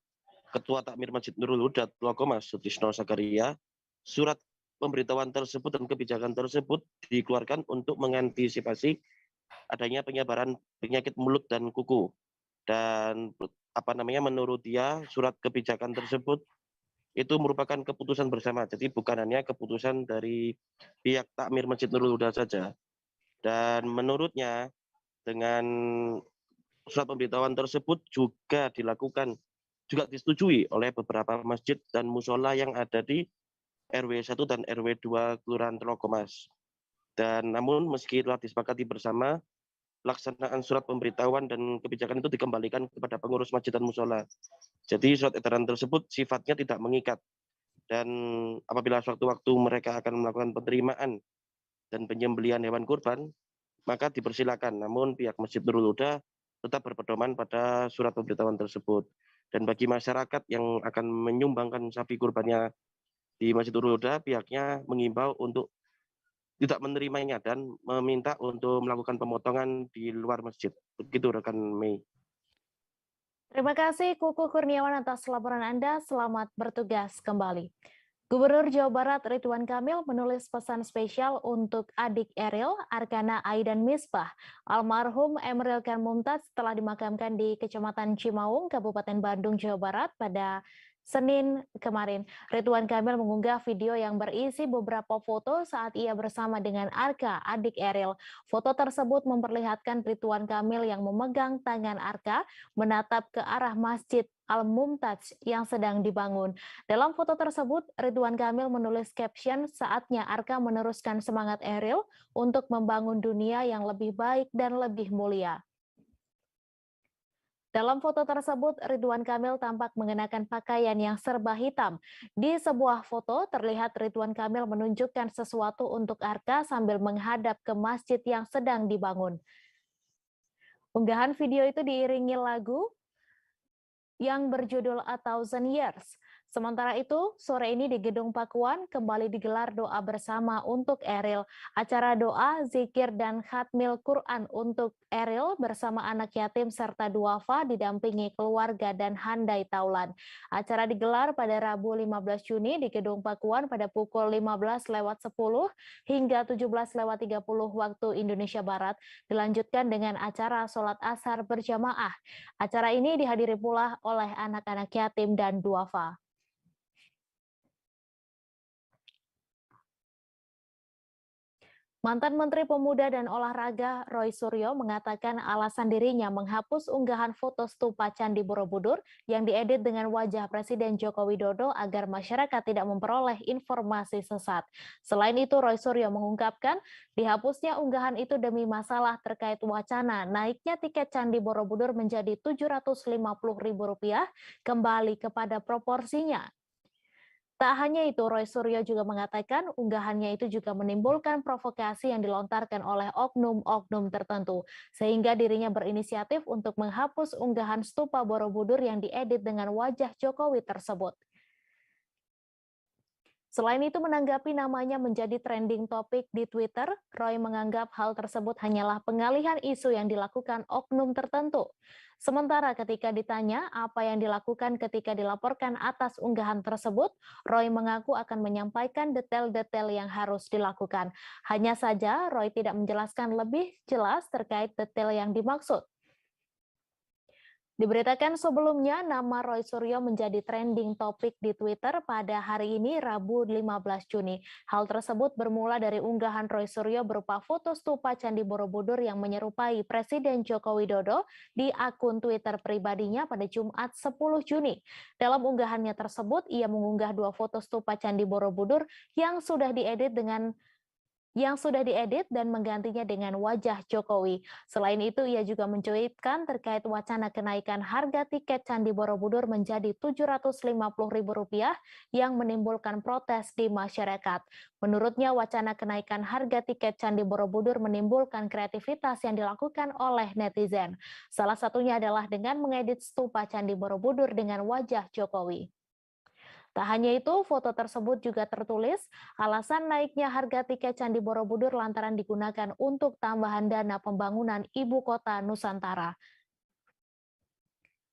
Ketua Takmir Masjid Nurul Huda Telogomas, Sutrisno Zakaria, surat pemberitahuan tersebut dan kebijakan tersebut dikeluarkan untuk mengantisipasi adanya penyebaran penyakit mulut dan kuku. Dan menurut dia surat kebijakan tersebut itu merupakan keputusan bersama. Jadi bukan hanya keputusan dari pihak Takmir Masjid Nurul Huda saja. Dan menurutnya dengan surat pemberitahuan tersebut juga disetujui oleh beberapa masjid dan musola yang ada di RW 1 dan RW 2 Kelurahan Telogomas. Dan namun meski telah disepakati bersama, pelaksanaan surat pemberitahuan dan kebijakan itu dikembalikan kepada pengurus masjid dan musola. Jadi surat edaran tersebut sifatnya tidak mengikat. Dan apabila sewaktu-waktu mereka akan melakukan penerimaan dan penyembelihan hewan kurban, maka dipersilakan. Namun pihak Masjid Nurul Huda tetap berpedoman pada surat pemberitahuan tersebut. Dan bagi masyarakat yang akan menyumbangkan sapi kurbannya di Masjid Nurul Huda, pihaknya mengimbau untuk tidak menerimanya dan meminta untuk melakukan pemotongan di luar masjid. Begitu rekan Mei. Terima kasih Kukuh Kurniawan atas laporan Anda. Selamat bertugas kembali. Gubernur Jawa Barat Ridwan Kamil menulis pesan spesial untuk adik Eril, Arkana Aidan Misbah. Almarhum Emeril Khan Mumtaz telah dimakamkan di Kecamatan Cimaung, Kabupaten Bandung, Jawa Barat pada Senin kemarin, Ridwan Kamil mengunggah video yang berisi beberapa foto saat ia bersama dengan Arka, adik Eril. Foto tersebut memperlihatkan Ridwan Kamil yang memegang tangan Arka menatap ke arah Masjid Al-Mumtaz yang sedang dibangun. Dalam foto tersebut, Ridwan Kamil menulis caption, "Saatnya Arka meneruskan semangat Eril untuk membangun dunia yang lebih baik dan lebih mulia." Dalam foto tersebut, Ridwan Kamil tampak mengenakan pakaian yang serba hitam. Di sebuah foto, terlihat Ridwan Kamil menunjukkan sesuatu untuk Arka sambil menghadap ke masjid yang sedang dibangun. Unggahan video itu diiringi lagu yang berjudul A Thousand Years. Sementara itu, sore ini di Gedung Pakuan kembali digelar doa bersama untuk Eril. Acara doa, zikir, dan khatmil Quran untuk Eril bersama anak yatim serta duafa didampingi keluarga dan handai taulan. Acara digelar pada Rabu 15 Juni di Gedung Pakuan pada pukul 15.10 hingga 17.30 waktu Indonesia Barat. Dilanjutkan dengan acara sholat ashar berjamaah. Acara ini dihadiri pula oleh anak-anak yatim dan duafa. Mantan Menteri Pemuda dan Olahraga Roy Suryo mengatakan alasan dirinya menghapus unggahan foto stupa Candi Borobudur yang diedit dengan wajah Presiden Joko Widodo agar masyarakat tidak memperoleh informasi sesat. Selain itu, Roy Suryo mengungkapkan dihapusnya unggahan itu demi masalah terkait wacana naiknya tiket Candi Borobudur menjadi Rp750.000 kembali kepada proporsinya. Tak hanya itu, Roy Suryo juga mengatakan unggahannya itu juga menimbulkan provokasi yang dilontarkan oleh oknum-oknum tertentu, sehingga dirinya berinisiatif untuk menghapus unggahan stupa Borobudur yang diedit dengan wajah Jokowi tersebut. Selain itu, menanggapi namanya menjadi trending topik di Twitter, Roy menganggap hal tersebut hanyalah pengalihan isu yang dilakukan oknum tertentu. Sementara ketika ditanya apa yang dilakukan ketika dilaporkan atas unggahan tersebut, Roy mengaku akan menyampaikan detail-detail yang harus dilakukan. Hanya saja, Roy tidak menjelaskan lebih jelas terkait detail yang dimaksud. Diberitakan sebelumnya, nama Roy Suryo menjadi trending topik di Twitter pada hari ini, Rabu 15 Juni. Hal tersebut bermula dari unggahan Roy Suryo berupa foto stupa Candi Borobudur yang menyerupai Presiden Joko Widodo di akun Twitter pribadinya pada Jumat 10 Juni. Dalam unggahannya tersebut, ia mengunggah dua foto stupa Candi Borobudur yang sudah diedit dan menggantinya dengan wajah Jokowi. Selain itu, ia juga mencuitkan terkait wacana kenaikan harga tiket Candi Borobudur menjadi Rp750.000 yang menimbulkan protes di masyarakat. Menurutnya, wacana kenaikan harga tiket Candi Borobudur menimbulkan kreativitas yang dilakukan oleh netizen. Salah satunya adalah dengan mengedit stupa Candi Borobudur dengan wajah Jokowi. Tak hanya itu, foto tersebut juga tertulis, alasan naiknya harga tiket Candi Borobudur lantaran digunakan untuk tambahan dana pembangunan Ibu Kota Nusantara.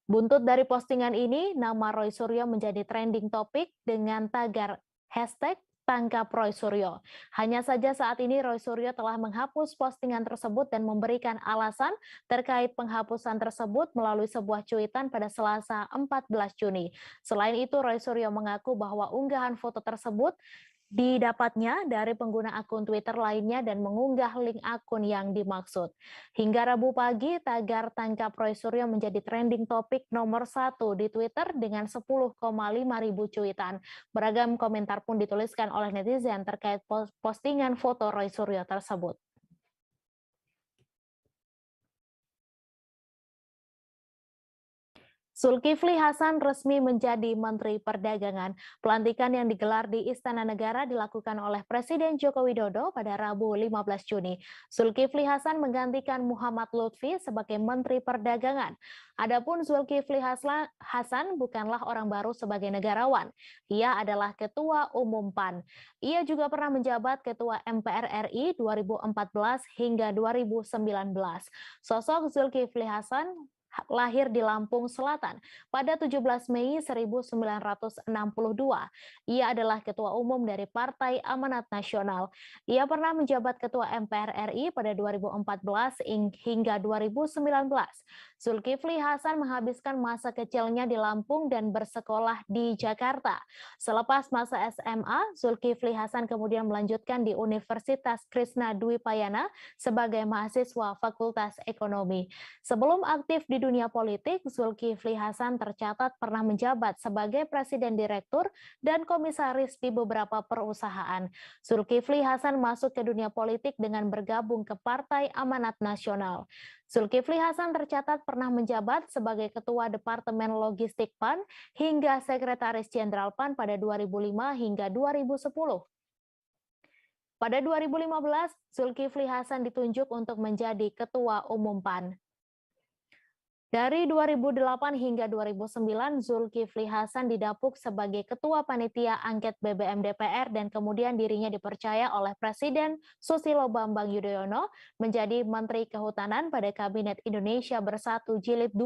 Buntut dari postingan ini, nama Roy Suryo menjadi trending topik dengan tagar hashtag Tangkap Roy Suryo. Hanya saja saat ini Roy Suryo telah menghapus postingan tersebut dan memberikan alasan terkait penghapusan tersebut melalui sebuah cuitan pada Selasa 14 Juni. Selain itu, Roy Suryo mengaku bahwa unggahan foto tersebut didapatnya dari pengguna akun Twitter lainnya dan mengunggah link akun yang dimaksud. Hingga Rabu pagi, tagar Tangkap Roy Suryo menjadi trending topik nomor 1 di Twitter dengan 10,5 ribu cuitan. Beragam komentar pun dituliskan oleh netizen terkait postingan foto Roy Suryo tersebut. Zulkifli Hasan resmi menjadi Menteri Perdagangan. Pelantikan yang digelar di Istana Negara dilakukan oleh Presiden Joko Widodo pada Rabu 15 Juni. Zulkifli Hasan menggantikan Muhammad Lutfi sebagai Menteri Perdagangan. Adapun Zulkifli Hasan bukanlah orang baru sebagai negarawan. Ia adalah Ketua Umum PAN. Ia juga pernah menjabat Ketua MPR RI 2014 hingga 2019. Sosok Zulkifli Hasan lahir di Lampung Selatan pada 17 Mei 1962. Ia adalah Ketua Umum dari Partai Amanat Nasional. Ia pernah menjabat Ketua MPR RI pada 2014 hingga 2019. Zulkifli Hasan menghabiskan masa kecilnya di Lampung dan bersekolah di Jakarta. Selepas masa SMA, Zulkifli Hasan kemudian melanjutkan di Universitas Krishna Dwipayana sebagai mahasiswa Fakultas Ekonomi. Sebelum aktif di dunia politik, Zulkifli Hasan tercatat pernah menjabat sebagai Presiden Direktur dan Komisaris di beberapa perusahaan. Zulkifli Hasan masuk ke dunia politik dengan bergabung ke Partai Amanat Nasional. Zulkifli Hasan tercatat pernah menjabat sebagai Ketua Departemen Logistik PAN hingga Sekretaris Jenderal PAN pada 2005 hingga 2010. Pada 2015, Zulkifli Hasan ditunjuk untuk menjadi Ketua Umum PAN. Dari 2008 hingga 2009, Zulkifli Hasan didapuk sebagai Ketua Panitia Angket BBM DPR dan kemudian dirinya dipercaya oleh Presiden Susilo Bambang Yudhoyono menjadi Menteri Kehutanan pada Kabinet Indonesia Bersatu Jilid 2.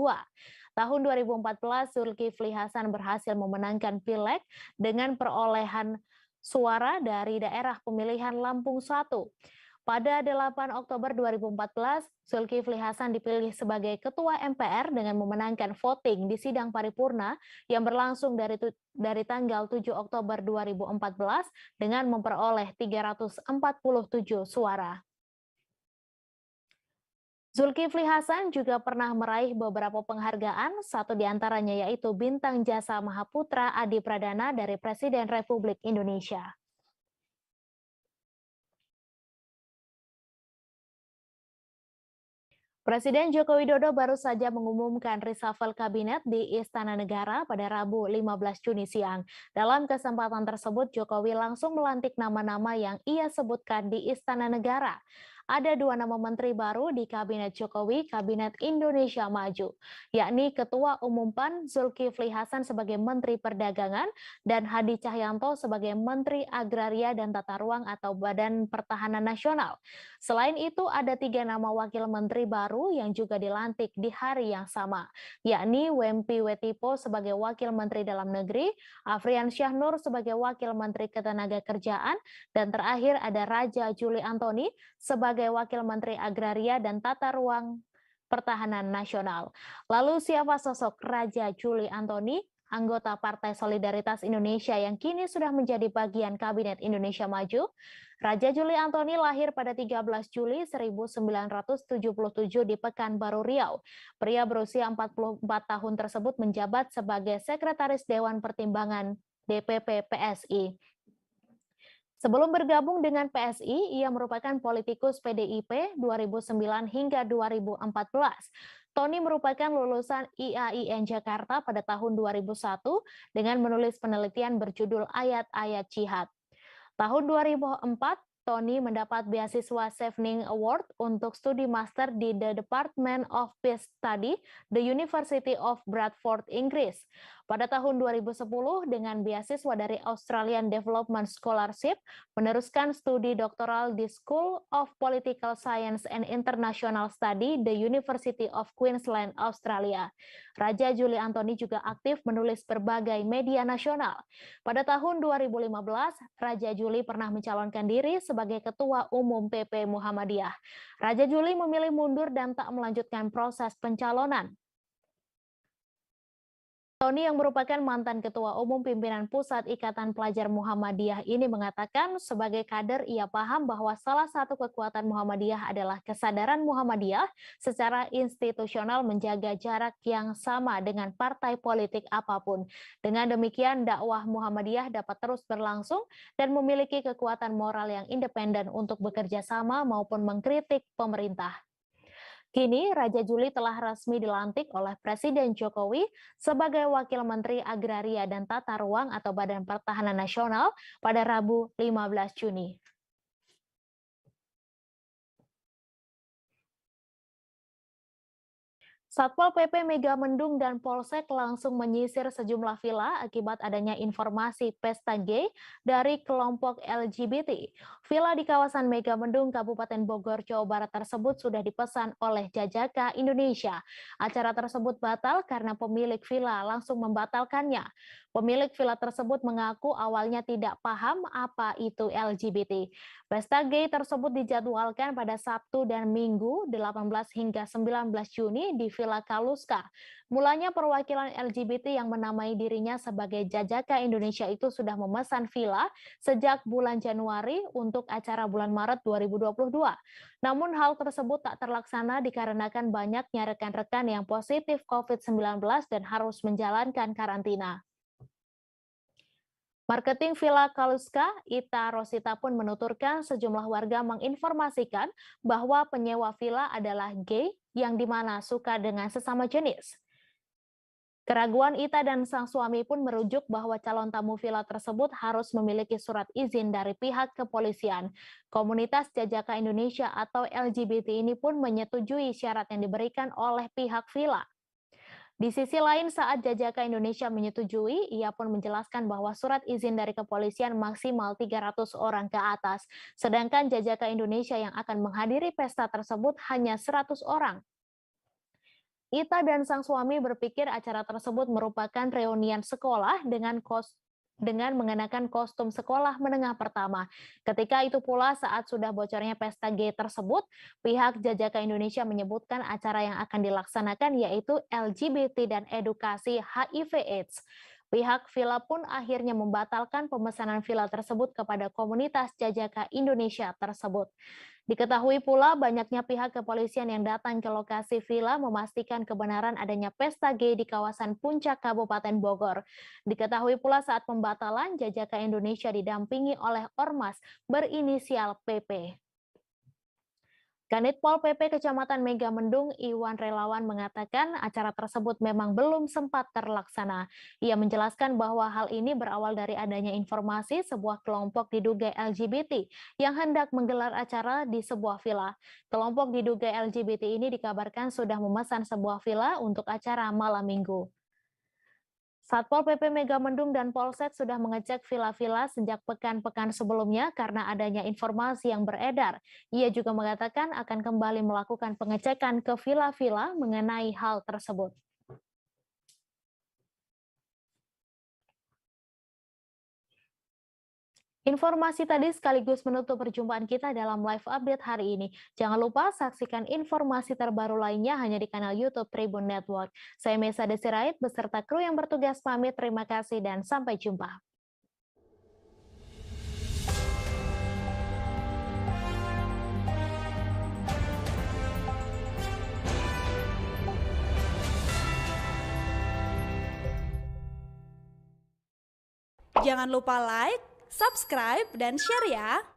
Tahun 2014, Zulkifli Hasan berhasil memenangkan Pileg dengan perolehan suara dari daerah pemilihan Lampung 1. Pada 8 Oktober 2014, Zulkifli Hasan dipilih sebagai Ketua MPR dengan memenangkan voting di sidang paripurna yang berlangsung dari tanggal 7 Oktober 2014 dengan memperoleh 347 suara. Zulkifli Hasan juga pernah meraih beberapa penghargaan, satu diantaranya yaitu Bintang Jasa Mahaputra Adi Pradana dari Presiden Republik Indonesia. Presiden Joko Widodo baru saja mengumumkan reshuffle kabinet di Istana Negara pada Rabu 15 Juni siang. Dalam kesempatan tersebut, Jokowi langsung melantik nama-nama yang ia sebutkan di Istana Negara. Ada 2 nama menteri baru di Kabinet Jokowi, Kabinet Indonesia Maju, yakni Ketua Umum PAN Zulkifli Hasan sebagai Menteri Perdagangan dan Hadi Cahyanto sebagai Menteri Agraria dan Tata Ruang atau Badan Pertahanan Nasional. Selain itu, ada 3 nama wakil menteri baru yang juga dilantik di hari yang sama, yakni Wempi Wetipo sebagai Wakil Menteri Dalam Negeri, Afrian Syahnur sebagai Wakil Menteri Ketenagakerjaan, dan terakhir ada Raja Juli Antoni sebagai Wakil Menteri Agraria dan Tata Ruang Pertahanan Nasional. Lalu siapa sosok Raja Juli Antoni? Anggota Partai Solidaritas Indonesia yang kini sudah menjadi bagian Kabinet Indonesia Maju. Raja Juli Antoni lahir pada 13 Juli 1977 di Pekanbaru Riau. Pria berusia 44 tahun tersebut menjabat sebagai Sekretaris Dewan Pertimbangan DPP PSI. Sebelum bergabung dengan PSI, ia merupakan politikus PDIP 2009 hingga 2014. Tony merupakan lulusan IAIN Jakarta pada tahun 2001 dengan menulis penelitian berjudul Ayat-Ayat Jihad. Tahun 2004, Tony mendapat beasiswa Chevening Award untuk studi master di The Department of Peace Study, The University of Bradford, Inggris. Pada tahun 2010, dengan beasiswa dari Australian Development Scholarship, meneruskan studi doktoral di School of Political Science and International Study, The University of Queensland, Australia. Raja Juli Antoni juga aktif menulis berbagai media nasional. Pada tahun 2015, Raja Juli pernah mencalonkan diri sebagai Ketua Umum PP Muhammadiyah. Raja Juli memilih mundur dan tak melanjutkan proses pencalonan. Tony yang merupakan mantan Ketua Umum Pimpinan Pusat Ikatan Pelajar Muhammadiyah ini mengatakan sebagai kader ia paham bahwa salah satu kekuatan Muhammadiyah adalah kesadaran Muhammadiyah secara institusional menjaga jarak yang sama dengan partai politik apapun. Dengan demikian dakwah Muhammadiyah dapat terus berlangsung dan memiliki kekuatan moral yang independen untuk bekerja sama maupun mengkritik pemerintah. Kini, Raja Juli telah resmi dilantik oleh Presiden Jokowi sebagai Wakil Menteri Agraria dan Tata Ruang atau Badan Pertahanan Nasional pada Rabu 15 Juni. Satpol PP Megamendung dan Polsek langsung menyisir sejumlah villa akibat adanya informasi pesta gay dari kelompok LGBT. Villa di kawasan Megamendung, Kabupaten Bogor, Jawa Barat tersebut sudah dipesan oleh Jajaka Indonesia. Acara tersebut batal karena pemilik villa langsung membatalkannya. Pemilik villa tersebut mengaku awalnya tidak paham apa itu LGBT. Pesta gay tersebut dijadwalkan pada Sabtu dan Minggu 18 hingga 19 Juni di Villa Kaluska. Mulanya perwakilan LGBT yang menamai dirinya sebagai Jajaka Indonesia itu sudah memesan villa sejak bulan Januari untuk acara bulan Maret 2022. Namun hal tersebut tak terlaksana dikarenakan banyaknya rekan-rekan yang positif COVID-19 dan harus menjalankan karantina. Marketing Villa Kaluska, Ita Rosita pun menuturkan sejumlah warga menginformasikan bahwa penyewa villa adalah gay yang dimana suka dengan sesama jenis. Keraguan Ita dan sang suami pun merujuk bahwa calon tamu villa tersebut harus memiliki surat izin dari pihak kepolisian. Komunitas Jajaka Indonesia atau LGBT ini pun menyetujui syarat yang diberikan oleh pihak villa. Di sisi lain, saat Jajaka Indonesia menyetujui, ia pun menjelaskan bahwa surat izin dari kepolisian maksimal 300 orang ke atas, sedangkan Jajaka Indonesia yang akan menghadiri pesta tersebut hanya 100 orang. Ita dan sang suami berpikir acara tersebut merupakan reunian sekolah dengan mengenakan kostum sekolah menengah pertama. Ketika itu pula saat sudah bocornya pesta gay tersebut, pihak Jajaka Indonesia menyebutkan acara yang akan dilaksanakan yaitu LGBT dan edukasi HIV/AIDS. Pihak villa pun akhirnya membatalkan pemesanan villa tersebut kepada komunitas Jajaka Indonesia tersebut. Diketahui pula banyaknya pihak kepolisian yang datang ke lokasi villa memastikan kebenaran adanya pesta gay di kawasan Puncak Kabupaten Bogor. Diketahui pula saat pembatalan, Jajaka Indonesia didampingi oleh ormas berinisial PP. Kanit Pol PP Kecamatan Megamendung, Iwan Relawan mengatakan acara tersebut memang belum sempat terlaksana. Ia menjelaskan bahwa hal ini berawal dari adanya informasi sebuah kelompok diduga LGBT yang hendak menggelar acara di sebuah villa. Kelompok diduga LGBT ini dikabarkan sudah memesan sebuah villa untuk acara malam minggu. Satpol PP Megamendung dan Polsek sudah mengecek villa-villa sejak pekan-pekan sebelumnya karena adanya informasi yang beredar. Ia juga mengatakan akan kembali melakukan pengecekan ke villa-villa mengenai hal tersebut. Informasi tadi sekaligus menutup perjumpaan kita dalam live update hari ini. Jangan lupa saksikan informasi terbaru lainnya hanya di kanal YouTube Tribun Network. Saya Mesa Desirait beserta kru yang bertugas pamit. Terima kasih dan sampai jumpa. Jangan lupa like, subscribe, dan share ya!